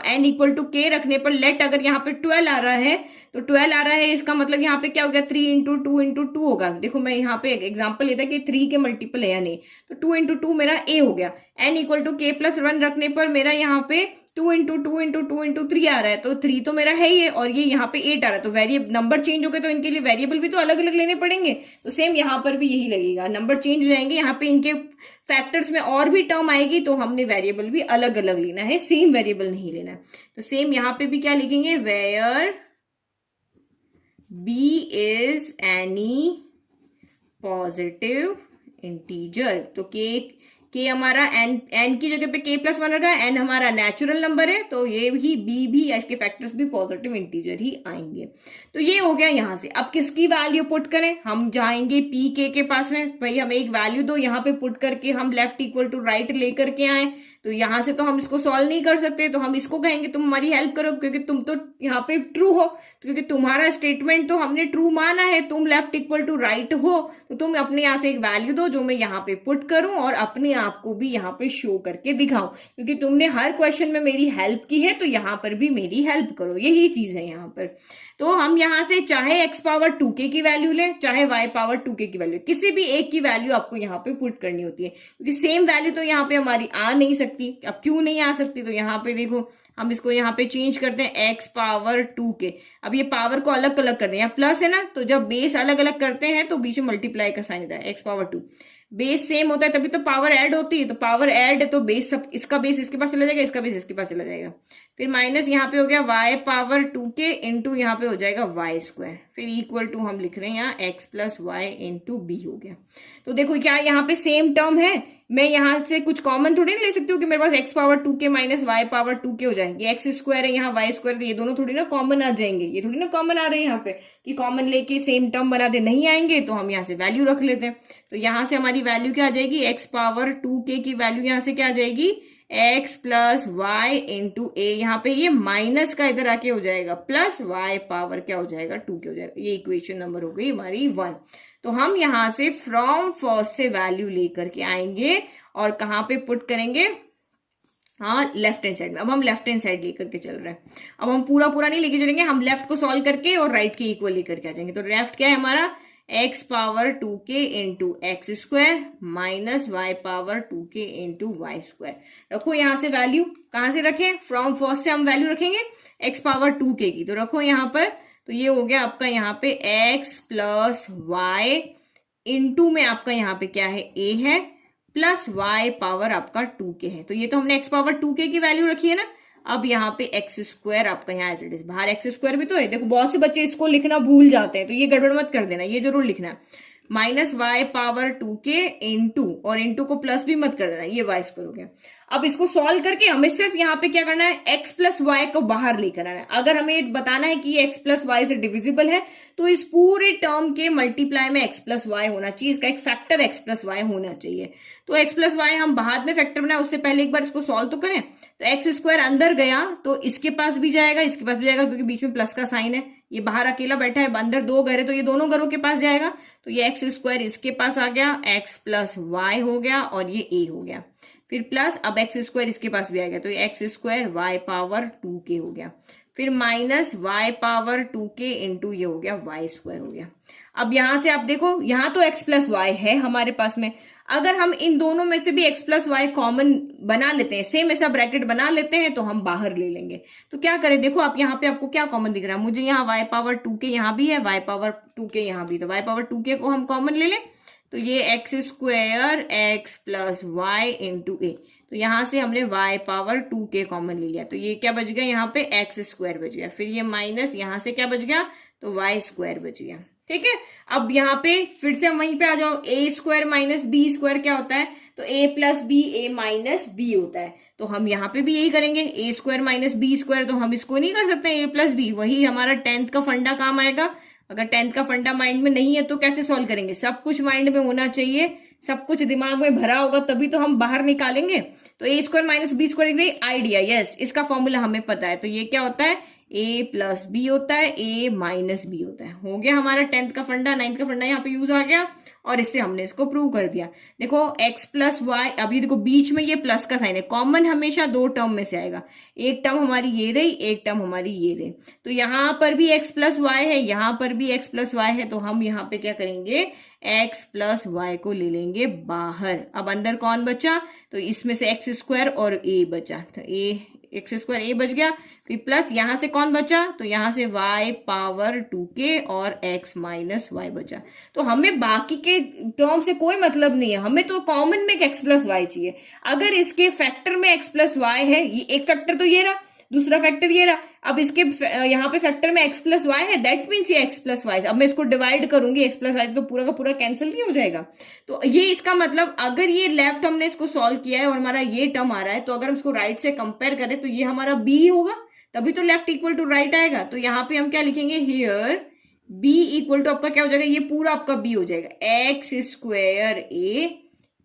n equal to k रखने पर लेट अगर यहाँ पे 12 आ रहा है, तो 12 आ रहा है, इसका मतलब यहाँ पे क्या हो गया, 3 इंटू 2 इंटू 2 होगा। देखो मैं यहाँ पे एक एग्जाम्पल लेता है कि 3 के मल्टीपल है या नहीं, तो 2 इंटू 2 मेरा a हो गया। n equal to k plus 1 रखने पर मेरा यहाँ पे 2 इंटू 2 इंटू 2 इंटू 3 आ रहा है, तो 3 तो मेरा है ही है, और ये यहाँ पे 8 आ रहा है। तो वेरिएबल नंबर चेंज हो गए तो इनके लिए वेरिएबल भी तो अलग अलग लेने पड़ेंगे। तो सेम यहाँ पर भी यही लगेगा, नंबर चेंज हो जाएंगे, यहाँ पे इनके फैक्टर्स में और भी टर्म आएगी तो हमने वेरिएबल भी अलग अलग लेना है, सेम वेरिएबल नहीं लेना है। तो सेम यहाँ पे भी क्या लिखेंगे, where b is any positive integer. तो k हमारा n की जगह पे k प्लस 1 रखा है, n हमारा नेचुरल नंबर है, तो ये भी b भी, इसके फैक्टर्स भी पॉजिटिव इंटीजर ही आएंगे। तो ये हो गया यहाँ से। अब किसकी वैल्यू पुट करें, हम जाएंगे p k के पास में, भाई हमें एक वैल्यू दो, यहाँ पे पुट करके हम लेफ्ट इक्वल टू राइट लेकर के आए। तो यहाँ से तो हम इसको सॉल्व नहीं कर सकते, तो हम इसको कहेंगे तुम हमारी हेल्प करो, क्योंकि तुम तो यहाँ पे ट्रू हो, क्योंकि तुम्हारा स्टेटमेंट तो हमने ट्रू माना है, तुम लेफ्ट इक्वल टू राइट हो, तो तुम अपने यहाँ से एक वैल्यू दो जो मैं यहाँ पे पुट करूं और अपने आपको भी यहाँ पे शो करके दिखाऊं, क्योंकि तुमने हर क्वेश्चन में मेरी हेल्प की है तो यहाँ पर भी मेरी हेल्प करो, यही चीज है यहाँ पर। तो हम यहाँ से चाहे x पावर 2k की वैल्यू लें, चाहे y पावर 2k की वैल्यू, किसी भी एक की वैल्यू आपको यहाँ पे पुट करनी होती है, क्योंकि सेम वैल्यू तो यहाँ पे हमारी आ नहीं सकती। अब क्यों नहीं आ सकती, तो यहाँ पे देखो हम इसको यहाँ पे चेंज करते हैं x पावर 2k। अब ये पावर को अलग अलग करते हैं, यहाँ प्लस है ना, तो जब बेस अलग अलग करते हैं तो बीच में मल्टीप्लाई का साइन होता है, x पावर 2। बेस सेम होता है तभी तो पावर ऐड होती है, तो पावर ऐड है तो बेस सब, इसका बेस इसके पास चला जाएगा, इसका बेस इसके पास चला जाएगा। फिर माइनस यहाँ पे हो गया y पावर 2k इंटू यहाँ पे हो जाएगा y स्क्वायर, फिर इक्वल टू हम लिख रहे हैं यहाँ x plus y into b हो गया। तो देखो क्या यहाँ पे सेम टर्म है, मैं यहाँ से कुछ कॉमन थोड़ी ना ले सकती हूँ कि मेरे पास x power 2k minus y power 2k हो जाएंगे, एक्स स्क्वायर है यहाँ y स्क्वायर, ये दोनों थोड़ी ना कॉमन आ जाएंगे, ये थोड़ी ना कॉमन आ रहे हैं यहाँ पे कि कॉमन लेके सेम टर्म बना दे, नहीं आएंगे तो हम यहाँ से वैल्यू रख लेते हैं। तो यहाँ से हमारी वैल्यू क्या आ जाएगी, x पावर 2k की वैल्यू यहाँ से क्या आ जाएगी, x प्लस वाई इंटू ए, यहाँ पे ये माइनस का इधर आके हो जाएगा प्लस y पावर क्या हो जाएगा 2k हो जाएगा। ये इक्वेशन नंबर हो गई हमारी 1। तो हम यहाँ से फ्रॉम फर्स्ट से वैल्यू लेकर के आएंगे और कहाँ पे पुट करेंगे, हाँ लेफ्ट हैंड साइड में। अब हम लेफ्ट हैंड साइड लेकर के चल रहे हैं, अब हम पूरा पूरा नहीं लेके चलेंगे, हम लेफ्ट को सॉल्व करके और राइट के इक्वल लेकर के आ जाएंगे। तो लेफ्ट क्या है हमारा, x power 2k into x square minus y power 2k into y square. रखो यहाँ से वैल्यू, कहाँ से रखें, फ्रॉम फर्स्ट से हम वैल्यू रखेंगे x पावर 2k की, तो रखो यहाँ पर। तो ये हो गया आपका यहाँ पे x प्लस वाई इंटू में आपका यहाँ पे क्या है a है, प्लस y पावर आपका 2k है। तो ये तो हमने x पावर 2k की वैल्यू रखी है ना। अब यहाँ पे एक्स स्क्वायर आपका यहाँ एज इट इज, बाहर एक्स स्क्वायर भी तो है, देखो बहुत से बच्चे इसको लिखना भूल जाते हैं, तो ये गड़बड़ मत कर देना, ये जरूर लिखना minus y power 2k into, और इंटू को प्लस भी मत कर देना, ये वाई स्क्वायर हो गया। अब इसको सॉल्व करके हमें सिर्फ यहाँ पे क्या करना है, x प्लस वाई को बाहर लेकर आना है। अगर हमें बताना है कि ये x प्लस वाई से डिविजिबल है तो इस पूरे टर्म के मल्टीप्लाई में x प्लस वाई होना चाहिए, इसका एक फैक्टर x प्लस वाई होना चाहिए। तो x प्लस वाई हम बाद में फैक्टर बनाए, उससे पहले एक बार इसको सॉल्व तो करें। तो एक्स स्क्वायर अंदर गया तो इसके पास भी जाएगा, इसके पास भी जाएगा, क्योंकि बीच में प्लस का साइन है, ये बाहर अकेला बैठा है, अंदर दो घरे तो ये दोनों घरों के पास जाएगा। तो ये एक्स स्क्वायर इसके पास आ गया, x प्लस वाई हो गया और ये a हो गया, फिर प्लस अब एक्स स्क्वायर इसके पास भी आ गया, तो ये x square Y power 2k हो गया, फिर minus y power 2k into ये हो गया वाई स्क्वायर हो गया। अब यहां से आप देखो, यहाँ तो x प्लस वाई है हमारे पास में, अगर हम इन दोनों में से भी x प्लस वाई कॉमन बना लेते हैं, सेम ऐसा ब्रैकेट बना लेते हैं, तो हम बाहर ले लेंगे। तो क्या करें, देखो आप यहाँ पे आपको क्या कॉमन दिख रहा है, मुझे यहाँ y पावर 2k यहाँ भी है, y पावर 2k यहाँ भी, तो y पावर 2k को हम कॉमन ले लें, तो ये x square x plus y into a, तो यहां से हमने y पावर 2k कॉमन ले लिया, तो ये क्या बच गया, यहाँ पे एक्स स्क्वायर बच गया, फिर ये माइनस यहाँ से क्या बच गया, तो y स्क्वायर बच गया। ठीक है, अब यहाँ पे फिर से हम वहीं पे आ जाओ, a square minus b square क्या होता है, तो a plus b a minus b होता है। तो हम यहाँ पे भी यही करेंगे, a square minus b square, तो हम इसको नहीं कर सकते a प्लस बी, वही हमारा 10th का फंडा काम आएगा। अगर 10th का फंडा माइंड में नहीं है तो कैसे सॉल्व करेंगे, सब कुछ माइंड में होना चाहिए, सब कुछ दिमाग में भरा होगा तभी तो हम बाहर निकालेंगे। तो a square minus b square idea, yes इसका फॉर्मूला हमें पता है, तो ये क्या होता है, a प्लस बी होता है, a माइनस बी होता है। हो गया हमारा 10th का फंडा, 9th का फंडा यहाँ पे यूज आ गया और इससे हमने इसको प्रूव कर दिया। देखो x प्लस वाई, अभी देखो बीच में ये प्लस का साइन है, कॉमन हमेशा दो टर्म में से आएगा, एक टर्म हमारी ये रही, एक टर्म हमारी ये रही, तो यहाँ पर भी x प्लस वाई है, यहाँ पर भी x प्लस वाई है, तो हम यहाँ पे क्या करेंगे, x प्लस वाई को ले लेंगे बाहर। अब अंदर कौन बचा, तो इसमें से एक्स स्क्वायर और a बचा, तो एक्स स्क्वायर a बच गया, फिर प्लस यहाँ से कौन बचा, तो यहाँ से y पावर 2k और x माइनस वाई बचा। तो हमें बाकी के टर्म से कोई मतलब नहीं है, हमें तो कॉमन में x प्लस वाई चाहिए। अगर इसके फैक्टर में x प्लस वाई है, ये एक फैक्टर तो ये रहा, दूसरा फैक्टर ये रहा, अब इसके यहाँ पे फैक्टर में x प्लस वाई है, दैट मीन्स ये x प्लस वाई। अब मैं इसको डिवाइड करूंगी x प्लस वाई, तो पूरा का पूरा कैंसिल नहीं हो जाएगा। तो ये इसका मतलब, अगर ये लेफ्ट हमने इसको सॉल्व किया है और हमारा ये टर्म आ रहा है, तो अगर हम इसको राइट से कंपेयर करें तो ये हमारा b होगा, तभी तो लेफ्ट इक्वल टू राइट आएगा। तो यहाँ पे हम क्या लिखेंगे, हियर b इक्वल टू आपका क्या हो जाएगा, ये पूरा आपका b हो जाएगा, x square a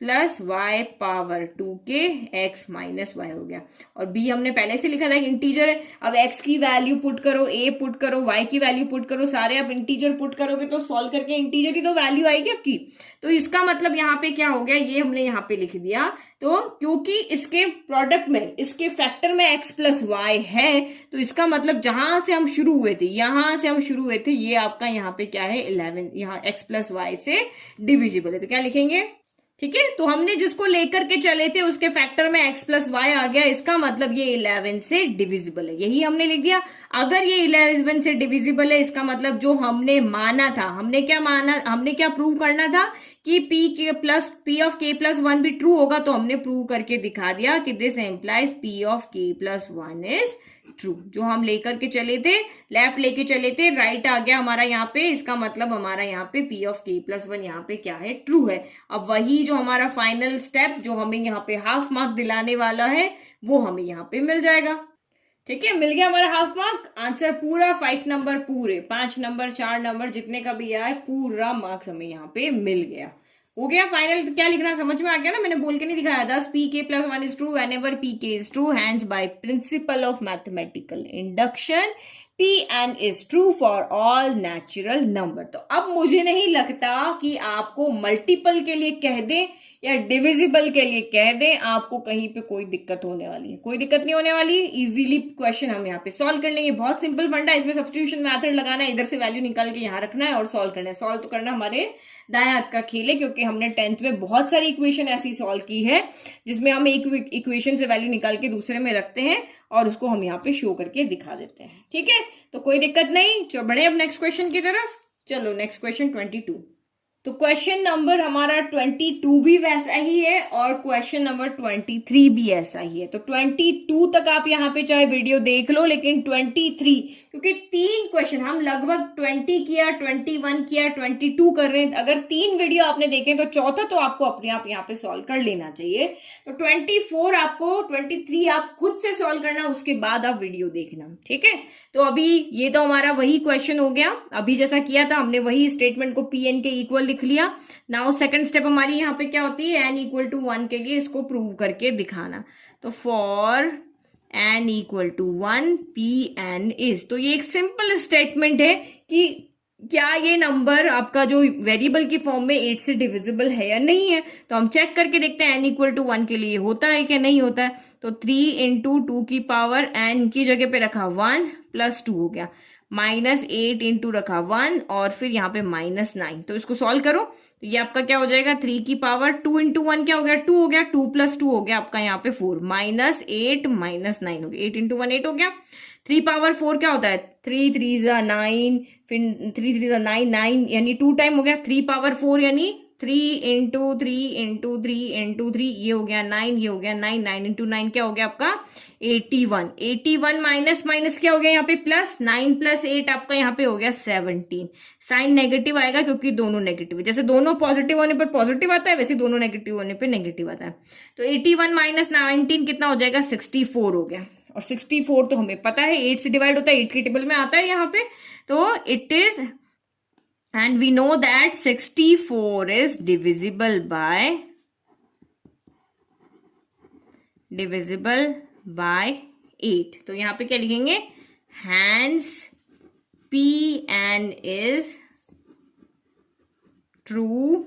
plus y power 2k x minus y हो गया। और b हमने पहले से लिखा था कि इंटीजर है। अब x की वैल्यू पुट करो, a पुट करो, y की वैल्यू पुट करो, सारे आप इंटीजर पुट करोगे तो सॉल्व करके इंटीजर ही तो वैल्यू आएगी आपकी। तो इसका मतलब यहाँ पे क्या हो गया, ये हमने यहाँ पे लिख दिया। तो क्योंकि इसके प्रोडक्ट में, इसके फैक्टर में x प्लस वाई है, तो इसका मतलब जहां से हम शुरू हुए थे, यहां से हम शुरू हुए थे, ये आपका यहाँ पे क्या है 11, यहाँ x प्लस वाई से डिविजिबल है। तो क्या लिखेंगे, ठीक है। तो हमने जिसको लेकर के चले थे उसके फैक्टर में x प्लस वाई आ गया, इसका मतलब ये 11 से डिविजिबल है, यही हमने लिख दिया। अगर ये 11 से डिविजिबल है, इसका मतलब जो हमने माना था, हमने क्या माना, हमने क्या प्रूव करना था कि p ऑफ k प्लस 1 भी ट्रू होगा, तो हमने प्रूव करके दिखा दिया कि this implies p of k plus 1 is true. जो हम लेकर के चले थे, लेफ्ट लेके चले थे, राइट आ गया हमारा यहाँ पे, इसका मतलब हमारा यहाँ पे p ऑफ k प्लस 1 यहाँ पे क्या है, ट्रू है। अब वही जो हमारा फाइनल स्टेप जो हमें यहाँ पे हाफ मार्क दिलाने वाला है, वो हमें यहाँ पे मिल जाएगा। ठीक है, मिल गया हमारा हाफ मार्क। आंसर पूरा 5 नंबर, पूरे 5 नंबर 4 नंबर जितने का भी आया है, पूरा मार्क्स हमें यहाँ पे मिल गया। हो गया फाइनल। तो क्या लिखना समझ में आ गया ना, मैंने बोल के नहीं दिखाया। Thus p k plus 1 is true whenever p k is true, hence by principle of mathematical induction Pn is true for all natural number. तो अब मुझे नहीं लगता कि आपको मल्टीपल के लिए कह दें या डिविजिबल के लिए कह दें, आपको कहीं पे कोई दिक्कत होने वाली है, कोई दिक्कत नहीं होने वाली। इजीली क्वेश्चन हम यहाँ पे सॉल्व कर लेंगे। बहुत सिंपल फंडा है, इसमें सब्स्टिट्यूशन मेथड लगाना है, इधर से वैल्यू निकाल के यहाँ रखना है और सॉल्व करना है। सॉल्व तो करना हमारे दाएं हाथ का खेल है, क्योंकि हमने 10th में बहुत सारी इक्वेशन ऐसी सॉल्व की है जिसमें हम एक इक्वेशन से वैल्यू निकाल के दूसरे में रखते हैं और उसको हम यहाँ पे शो करके दिखा देते हैं। ठीक है, तो कोई दिक्कत नहीं। चलो बढ़े अब नेक्स्ट क्वेश्चन की तरफ। चलो नेक्स्ट क्वेश्चन 22। तो क्वेश्चन नंबर हमारा 22 भी वैसा ही है और क्वेश्चन नंबर 23 भी ऐसा ही है। तो 22 तक आप यहाँ पे चाहे वीडियो देख लो, लेकिन 23, क्योंकि 3 क्वेश्चन हम लगभग 20 किया, 21 किया, 22 कर रहे हैं। अगर 3 वीडियो आपने देखे तो चौथा तो आपको अपने आप यहाँ पे सॉल्व कर लेना चाहिए। तो 24 आपको, 23 आप खुद से सॉल्व करना, उसके बाद आप वीडियो देखना। ठीक है, तो अभी ये तो हमारा वही क्वेश्चन हो गया, अभी जैसा किया था हमने वही स्टेटमेंट को Pn के इक्वल लिख लिया। नाउ सेकंड स्टेप हमारी यहाँ पे क्या होती है, n इक्वल टू 1 के लिए इसको प्रूव करके दिखाना। तो for n equal to 1 Pn is, तो ये एक सिंपल स्टेटमेंट है कि क्या ये नंबर आपका जो वेरिएबल की फॉर्म में 8 से डिविजिबल है या नहीं है। तो हम चेक करके देखते हैं n इक्वल टू 1 के लिए होता है कि नहीं होता है। तो 3 इंटू 2 की पावर n की जगह पे रखा 1 प्लस 2 हो गया, -8 इंटू रखा 1 और फिर यहाँ पे -9। तो इसको सॉल्व करो तो ये आपका क्या हो जाएगा, 3 की पावर 2 इंटू 1 क्या हो गया, 2 हो गया, 2 प्लस 2 हो गया आपका यहाँ पे 4, -8 -9 हो गया, 8 इंटू 1 8 हो गया। 3 पावर 4 क्या होता है, 3 3 जा 9, फिर 3 3 जा 9 9 यानी 2 टाइम हो गया। 3 पावर 4 यानी 3 इंटू 3 इंटू 3 इंटू 3, ये हो गया 9, ये हो गया 9, 9 इंटू 9 क्या हो गया आपका 81। 81 माइनस माइनस क्या हो गया यहाँ पे प्लस, 9 प्लस 8 आपका यहाँ पे हो गया 17। साइन नेगेटिव आएगा क्योंकि दोनों नेगेटिव है। जैसे दोनों पॉजिटिव होने पर पॉजिटिव आता है, वैसे दोनों नेगेटिव होने पर नेगेटिव आता है। तो 81 माइनस 19 कितना हो जाएगा, 64 हो गया। और 64 तो हमें पता है 8 से डिवाइड होता है, 8 के टेबल में आता है यहाँ पे। तो it is, and we know that 64 is divisible by 8। तो यहां पे क्या लिखेंगे, hence Pn is true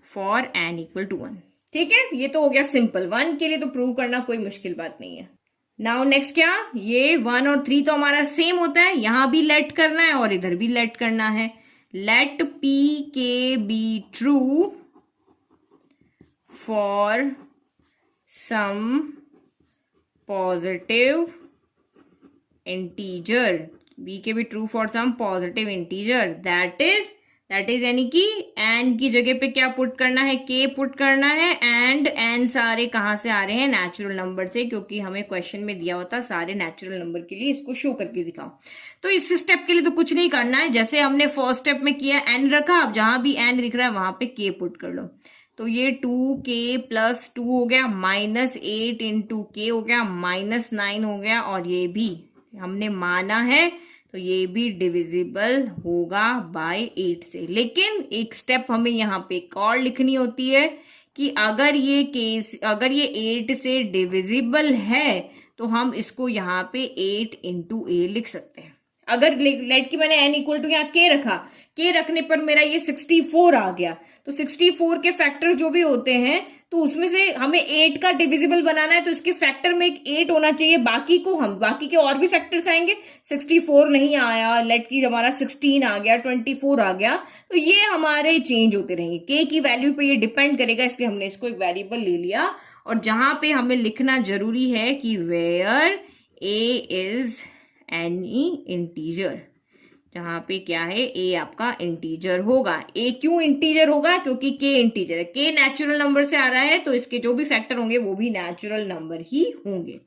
for n equal to 1। ठीक है, ये तो हो गया सिंपल। 1 के लिए तो प्रूव करना कोई मुश्किल बात नहीं है। नाउ नेक्स्ट क्या, ये 1 और 3 तो हमारा सेम होता है, यहां भी लेट करना है और इधर भी लेट करना है। Let P k be true for some positive integer, b k be true for some positive integer, that is यानी कि एन की जगह पे क्या पुट करना है, के पुट करना है। एंड एन सारे कहां से आ रहे हैं, नेचुरल नंबर से, क्योंकि हमें क्वेश्चन में दिया होता सारे नेचुरल नंबर के लिए इसको शो करके दिखाओ। तो इस स्टेप के लिए तो कुछ नहीं करना है, जैसे हमने फर्स्ट स्टेप में किया एन रखा, अब जहां भी एन दिख रहा है वहां पे के पुट कर लो। तो ये 2k प्लस 2 हो गया, -8 इंटू के हो गया, -9 हो गया, और ये भी हमने माना है तो ये भी डिविजिबल होगा बाय 8 से। लेकिन एक स्टेप हमें यहाँ पे एक और लिखनी होती है कि अगर ये 8 से डिविजिबल है तो हम इसको यहाँ पे 8 इंटू ए लिख सकते हैं। अगर लेट की मैंने n इक्वल टू यहाँ k रखा, k रखने पर मेरा ये 64 आ गया, तो 64 के फैक्टर जो भी होते हैं तो उसमें से हमें 8 का डिविजिबल बनाना है, तो इसके फैक्टर में एक 8 होना चाहिए, बाकी के और भी फैक्टर्स आएंगे। 64 नहीं आया, लेट की हमारा 16 आ गया, 24 आ गया, तो ये हमारे चेंज होते रहेंगे। k की वैल्यू पे ये डिपेंड करेगा, इसलिए हमने इसको एक वेरिएबल ले लिया। और जहां पे हमें लिखना जरूरी है कि where a is any integer, जहां पे क्या है a आपका इंटीजर होगा। a क्यों इंटीजर होगा? क्योंकि k इंटीजर है, k नेचुरल नंबर से आ रहा है, तो इसके जो भी फैक्टर होंगे वो भी नेचुरल नंबर ही होंगे।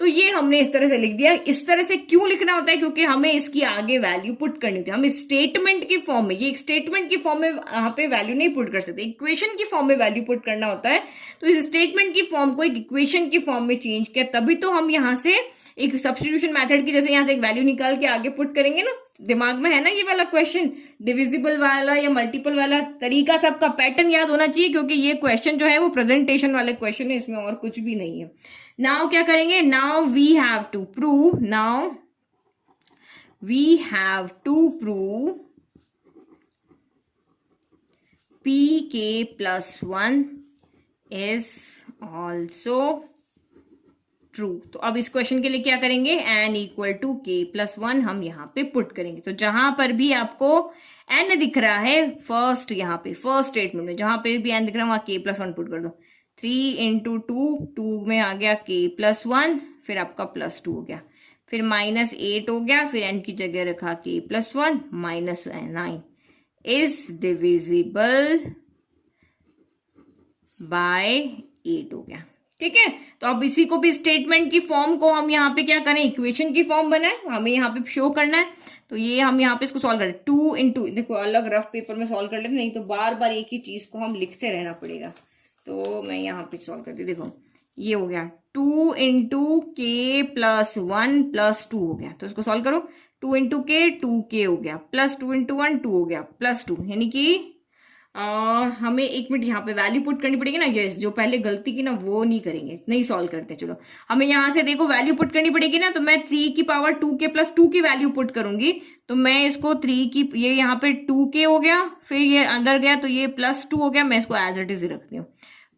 तो ये हमने इस तरह से लिख दिया। इस तरह से क्यों लिखना होता है? क्योंकि हमें इसकी आगे वैल्यू पुट करनी होती है। हम स्टेटमेंट के फॉर्म में, ये एक स्टेटमेंट की फॉर्म में यहाँ पे वैल्यू नहीं पुट कर सकते, इक्वेशन की फॉर्म में वैल्यू पुट करना होता है। तो इस स्टेटमेंट की फॉर्म को एक इक्वेशन की फॉर्म में चेंज किया, तभी तो हम यहाँ से एक सब्स्टिट्यूशन मेथड की जैसे यहाँ से एक वैल्यू निकाल के आगे पुट करेंगे ना। दिमाग में है ना ये वाला क्वेश्चन, डिविजिबल वाला या मल्टीपल वाला तरीका, सबका पैटर्न याद होना चाहिए, क्योंकि ये क्वेश्चन जो है वो प्रेजेंटेशन वाले क्वेश्चन है, इसमें और कुछ भी नहीं है। नाउ क्या करेंगे? Now we have to prove pk+1 is also true. तो अब इस क्वेश्चन के लिए क्या करेंगे? n इक्वल टू k+1 हम यहाँ पे पुट करेंगे। तो जहां पर भी आपको n दिख रहा है, यहाँ पे फर्स्ट स्टेटमेंट में जहां पे भी n दिख रहा है वहां k+1 पुट कर दो। 3 इंटू 2 में आ गया k+1, फिर आपका +2 हो गया, फिर -8 हो गया, फिर n की जगह रखा k+1, -9 इज डिविजिबल बाय 8 हो गया। ठीक है, तो अब इसी को भी स्टेटमेंट की फॉर्म को हम यहाँ पे क्या करें? इक्वेशन की फॉर्म बनाए, हमें यहाँ पे शो करना है। तो ये हम यहाँ पे इसको सॉल्व करें। 2 इंटू, देखो अलग रफ पेपर में सॉल्व कर लेते, नहीं तो बार बार एक ही चीज को हम लिखते रहना पड़ेगा। तो मैं यहाँ पे सॉल्व करती हूँ। देखो ये हो गया 2 इंटू k+1 +2 हो गया। तो इसको सॉल्व करो। 2 इंटू k 2k हो गया, +2 इंटू 1 2 हो गया, +2, यानी कि हमें 1 मिनट यहाँ पे वैल्यू पुट करनी पड़ेगी ना। ये जो पहले गलती की ना वो नहीं करेंगे, नहीं सॉल्व करते। चलो हमें यहाँ से देखो वैल्यू पुट करनी पड़ेगी ना, तो मैं 3 की पावर 2k+2 की वैल्यू पुट करूंगी। तो मैं इसको 3 की, ये यहाँ पे 2k हो गया, फिर ये अंदर गया तो ये +2 हो गया। मैं इसको एज इट इज रखती हूँ।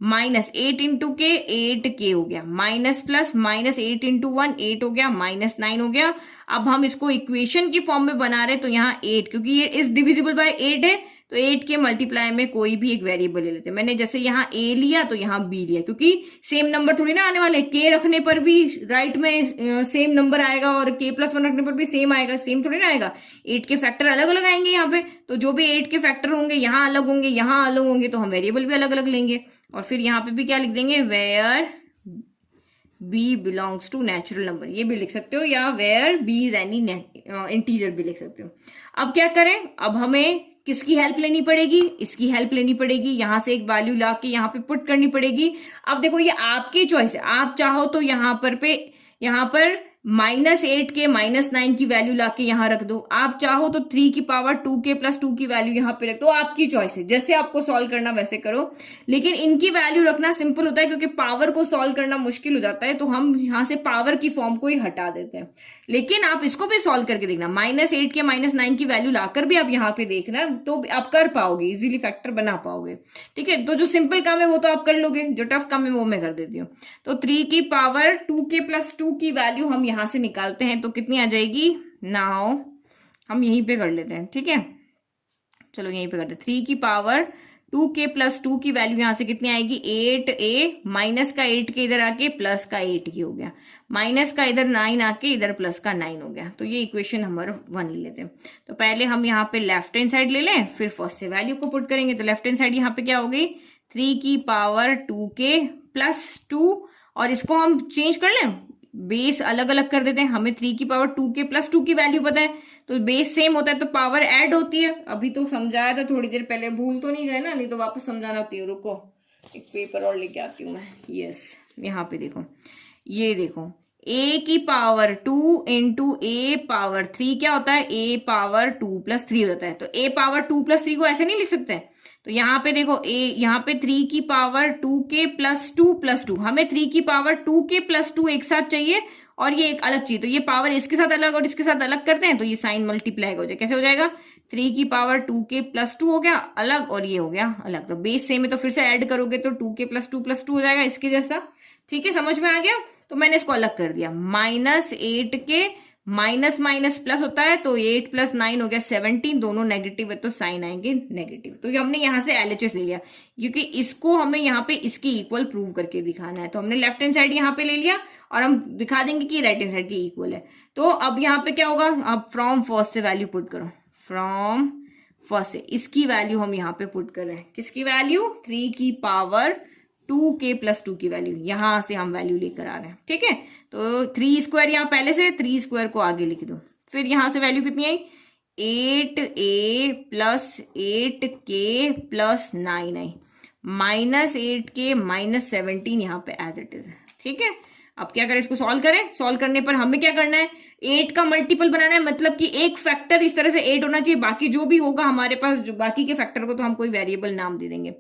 -8 इंटू k 8k हो गया, -8 इंटू 1 8 हो गया, -9 हो गया। अब हम इसको इक्वेशन की फॉर्म में बना रहे, तो यहाँ 8, क्योंकि ये इज डिविजिबल बाय 8 है, तो 8 के मल्टीप्लाई में कोई भी एक वेरिएबल ले लेते हैं। मैंने जैसे यहाँ a लिया तो यहाँ b लिया, क्योंकि सेम नंबर थोड़ी ना आने वाले। k रखने पर भी राइट में सेम नंबर आएगा और k+1 रखने पर भी सेम आएगा, सेम थोड़ी ना आएगा। 8 के फैक्टर अलग अलग आएंगे यहाँ पे, तो जो भी 8 के फैक्टर होंगे यहाँ अलग होंगे, यहाँ अलग होंगे, तो हम वेरिएबल भी अलग अलग लेंगे। और फिर यहाँ पे भी क्या लिख देंगे? Where b belongs to natural number, ये भी लिख सकते हो, या where b is any integer भी लिख सकते हो। अब क्या करें? अब हमें किसकी हेल्प लेनी पड़ेगी? इसकी हेल्प लेनी पड़ेगी। यहां से एक वैल्यू ला के यहाँ पे पुट करनी पड़ेगी। अब देखो ये आपकी चॉइस है, आप चाहो तो यहाँ पर -8 के -9 की वैल्यू लाके यहाँ रख दो। आप चाहो तो 3 की पावर 2k+2 की वैल्यू यहाँ पे रख दो, आपकी चॉइस है। जैसे आपको सॉल्व करना वैसे करो, लेकिन इनकी वैल्यू रखना सिंपल होता है, क्योंकि पावर को सॉल्व करना मुश्किल हो जाता है, तो हम यहाँ से पावर की फॉर्म को ही हटा देते हैं। लेकिन आप इसको भी सॉल्व करके देखना, -8 के -9 की वैल्यू लाकर भी आप यहाँ पे देखना, तो आप कर पाओगे, इजीली फैक्टर बना पाओगे। ठीक है, तो जो सिंपल काम है वो तो आप कर लोगे, जो टफ काम है वो मैं कर देती हूँ। तो 3 की पावर 2k+2 की वैल्यू हम यहाँ से निकालते हैं, तो कितनी आ जाएगी? नाउ हम यहीं पे कर लेते हैं। ठीक है, चलो यहीं पे करते हैं। 3 की पावर 2k+2 की वैल्यू यहां से कितनी आएगी? 8a, माइनस का 8 के इधर आके प्लस का 8 की हो गया, माइनस का इधर 9 आके इधर प्लस का 9 हो गया। तो ये इक्वेशन हमारा 1 ले लेते हैं। तो पहले हम यहाँ पे लेफ्ट हैंड साइड ले लें, फिर फर्स्ट से वैल्यू को पुट करेंगे। तो लेफ्ट हैंड साइड यहाँ पे क्या हो गई? 3 की पावर 2k+2, और इसको हम चेंज कर लें, बेस अलग अलग कर देते हैं। हमें 3 की पावर 2k+2 की वैल्यू पता है, तो बेस सेम होता है तो पावर ऐड होती है। अभी तो समझाया था थोड़ी देर पहले, भूल तो नहीं गए ना? नहीं तो वापस समझाना होती है। रुको एक पेपर और लेके आती हूँ मैं। यस, यहाँ पे देखो, ये देखो, a की पावर 2 इंटू a पावर 3 क्या होता है? a पावर 2+3 होता है। तो a पावर 2+3 को ऐसे नहीं लिख सकते, तो यहाँ पे देखो यहाँ पे 3 की पावर 2k प्लस 2 हमें 3 की पावर 2k प्लस 2 एक साथ चाहिए और ये एक अलग चीज, तो ये पावर इसके साथ अलग और इसके साथ अलग करते हैं तो ये साइन मल्टीप्लाई हो जाए, कैसे हो जाएगा 3 की पावर 2k प्लस 2 हो गया अलग और ये हो गया अलग, तो बेस सेम है तो फिर से ऐड करोगे तो 2k प्लस 2 हो जाएगा इसके जैसा। ठीक है, समझ में आ गया। तो मैंने इसको अलग कर दिया, -8k माइनस माइनस प्लस होता है तो 8 प्लस 9 हो गया 17, दोनों नेगेटिव है तो साइन आएंगे नेगेटिव। तो ये हमने यहां से LHS ले लिया क्योंकि इसको हमें यहाँ पे इसके इक्वल प्रूव करके दिखाना है, तो हमने लेफ्ट हैंड साइड यहाँ पे ले लिया और हम दिखा देंगे कि राइट हैंड साइड के इक्वल है। तो अब यहाँ पे क्या होगा, अब फ्रॉम फर्स्ट से वैल्यू पुट करो, फ्रॉम फर्स्ट से इसकी वैल्यू हम यहाँ पे पुट कर रहे हैं, किसकी वैल्यू 3 की पावर 2k प्लस 2 की वैल्यू, यहां से हम वैल्यू लेकर आ रहे हैं। ठीक है, तो 3 स्क्वायर यहाँ पहले से 3 स्क्वायर को आगे लिख दो, फिर यहां से वैल्यू कितनी आई 8a प्लस 8k प्लस 9 आई, -8k माइनस 17 यहाँ पे एज इट इज है। ठीक है, अब क्या करें, इसको सॉल्व करें। सॉल्व करने पर हमें क्या करना है, 8 का मल्टीपल बनाना है, मतलब कि एक फैक्टर इस तरह से 8 होना चाहिए, बाकी जो भी होगा हमारे पास जो बाकी के फैक्टर को तो हम कोई वेरिएबल नाम दे देंगे।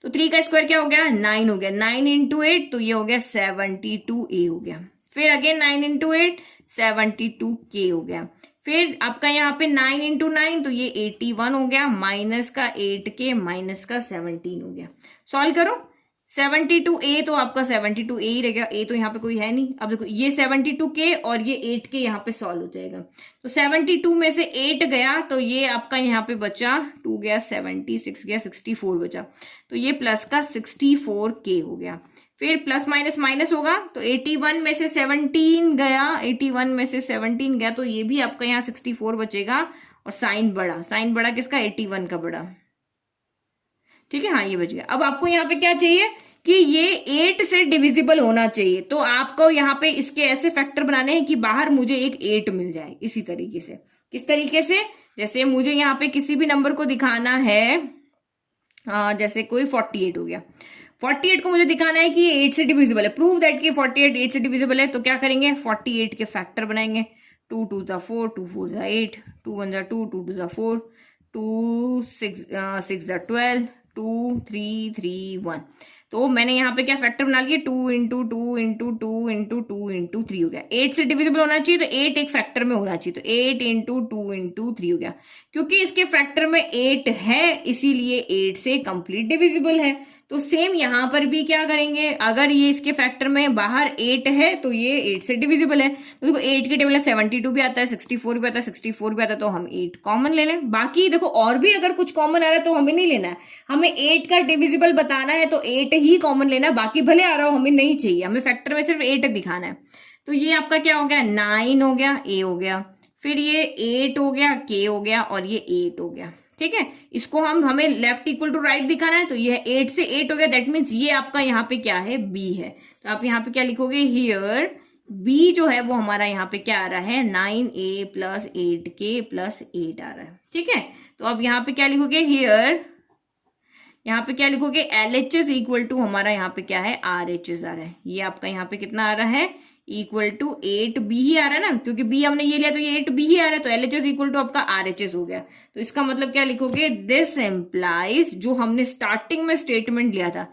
तो 3 का स्क्वायर क्या हो गया 9 हो गया, 9 इंटू 8 तो ये हो गया 72a हो गया, फिर अगेन 9 इंटू 8 72k हो गया, फिर आपका यहाँ पे 9 इंटू 9 तो ये 81 हो गया, माइनस का 8k माइनस का 17 हो गया। सॉल्व करो, 72a तो आपका 72a ही रहेगा, a तो यहाँ पे कोई है नहीं। अब देखो ये 72k और ये 8k यहाँ पे सॉल्व हो जाएगा, तो 72 में से 8 गया तो ये आपका यहाँ पे बचा 2 गया 76 गया 64 बचा, तो ये प्लस का 64k हो गया। फिर प्लस माइनस माइनस होगा तो 81 में से 17 गया, 81 में से 17 गया तो ये भी आपका यहाँ 64 बचेगा और साइन बड़ा किसका 81 का बड़ा। ठीक है, हाँ ये बच गया। अब आपको यहाँ पे क्या चाहिए कि ये 8 से डिविजिबल होना चाहिए, तो आपको यहाँ पे इसके ऐसे फैक्टर बनाने हैं कि बाहर मुझे एक 8 मिल जाए। इसी तरीके से, किस तरीके से, जैसे मुझे यहाँ पे किसी भी नंबर को दिखाना है, जैसे कोई 48 हो गया, 48 को मुझे दिखाना है कि ये 8 से डिविजिबल है, प्रूव दैट कि 48 8 से डिविजिबल है, तो क्या करेंगे 48 के फैक्टर बनाएंगे, 2 2 जा 4, 2 4 जा 8, 2 1 जा 2, 2 2 जा 4, 2 6 जा 12, 2 3 3 1। तो मैंने यहाँ पे क्या फैक्टर बना लिया 2 इंटू 2 इंटू 2 इंटू 2 इंटू 3 हो गया। 8 से डिविजिबल होना चाहिए तो 8 एक फैक्टर में होना चाहिए, तो 8 इंटू 2 इंटू 3 हो गया। क्योंकि इसके फैक्टर में 8 है इसीलिए 8 से कंप्लीट डिविजिबल है। तो सेम यहां पर भी क्या करेंगे, अगर ये इसके फैक्टर में बाहर 8 है तो ये 8 से डिविजिबल है। तो देखो 8 के टेबल में 72 भी आता है, 64 भी आता है, 64 भी आता है, तो हम 8 कॉमन ले लें। बाकी देखो और भी अगर कुछ कॉमन आ रहा है तो हमें नहीं लेना है, हमें 8 का डिविजिबल बताना है तो 8 ही कॉमन लेना है, बाकी भले आ रहा हो हमें नहीं चाहिए, हमें फैक्टर में सिर्फ 8 दिखाना है। तो ये आपका क्या हो गया 9 हो गया, a हो गया, फिर ये 8 हो गया, k हो गया और ये 8 हो गया। ठीक है, इसको हमें लेफ्ट इक्वल टू राइट दिखाना है, तो ये 8 से 8 हो गया, दैट मीन्स ये आपका यहाँ पे क्या है b है। तो आप यहाँ पे क्या लिखोगे, हियर b जो है वो हमारा यहाँ पे क्या आ रहा है 9a प्लस 8k प्लस 8 आ रहा है। ठीक है, तो अब यहाँ पे क्या लिखोगे, हियर यहाँ पे क्या लिखोगे LHS इक्वल टू हमारा यहाँ पे क्या है RHS आ रहा है। ये आपका यहाँ पे कितना आ रहा है इक्वल टू 8b ही आ रहा है ना, क्योंकि b हमने ये लिया तो ये 8b ही आ रहा है, तो LHS इक्वल टू आपका RHS हो गया। तो इसका मतलब क्या लिखोगे, दिस एम्प्लाइज जो हमने स्टार्टिंग में स्टेटमेंट लिया था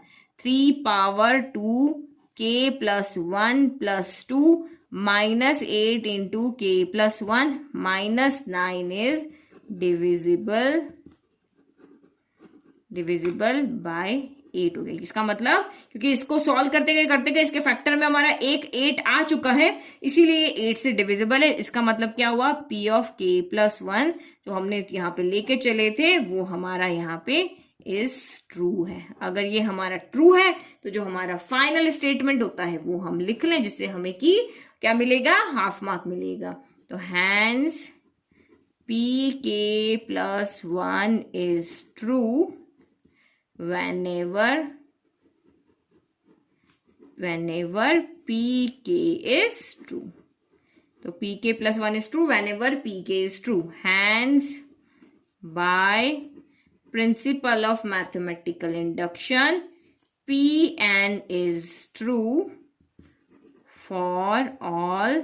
3 power 2k plus 1 plus 2 minus 8 into k plus 1 minus 9 is divisible bye 8 हो गई। इसका मतलब क्योंकि इसको सॉल्व करते गए इसके फैक्टर में हमारा एक 8 आ चुका है, इसीलिए 8 से डिविजिबल है। इसका मतलब क्या हुआ, p ऑफ k प्लस 1 जो हमने यहाँ पे लेके चले थे वो हमारा यहाँ पे इज ट्रू है। अगर ये हमारा ट्रू है तो जो हमारा फाइनल स्टेटमेंट होता है वो हम लिख लें, जिससे हमें की क्या मिलेगा, हाफ मार्क मिलेगा। तो hence pk plus 1 is true whenever pk is true। तो pk plus 1 is true whenever pk is true, hence by principle of mathematical induction pn is true for all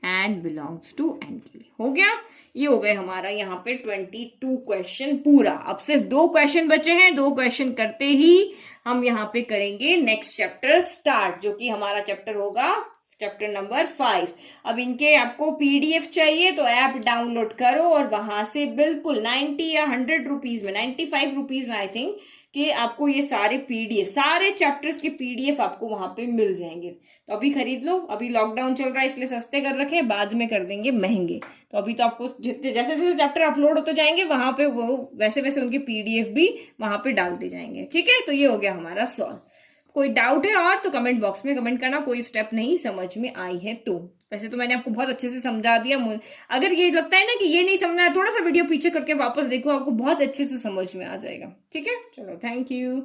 and belongs to n के लिए। हो गया, ये हो गए हमारा यहाँ पे 22 क्वेश्चन पूरा। अब सिर्फ 2 क्वेश्चन बचे हैं, 2 क्वेश्चन करते ही हम यहाँ पे करेंगे नेक्स्ट चैप्टर स्टार्ट, जो कि हमारा चैप्टर होगा चैप्टर नंबर 5। अब इनके आपको पीडीएफ चाहिए तो ऐप डाउनलोड करो और वहां से बिल्कुल 90 या 100 रुपीज में, 95 रुपीज में आई थिंक, कि आपको ये सारे पीडीएफ, सारे चैप्टर्स के पीडीएफ आपको वहां पे मिल जाएंगे। तो अभी खरीद लो, अभी लॉकडाउन चल रहा है इसलिए सस्ते कर रखे हैं, बाद में कर देंगे महंगे। तो अभी तो आपको जैसे जैसे चैप्टर अपलोड होते जाएंगे वहां पे वो वैसे वैसे उनके पीडीएफ भी वहां पे डालते जाएंगे। ठीक है, तो ये हो गया हमारा सॉल्व। कोई डाउट है और तो कमेंट बॉक्स में कमेंट करना, कोई स्टेप नहीं समझ में आई है तो। वैसे तो मैंने आपको बहुत अच्छे से समझा दिया। अगर ये लगता है ना कि ये नहीं समझना है, थोड़ा सा वीडियो पीछे करके वापस देखो, आपको बहुत अच्छे से समझ में आ जाएगा। ठीक है, चलो, थैंक यू।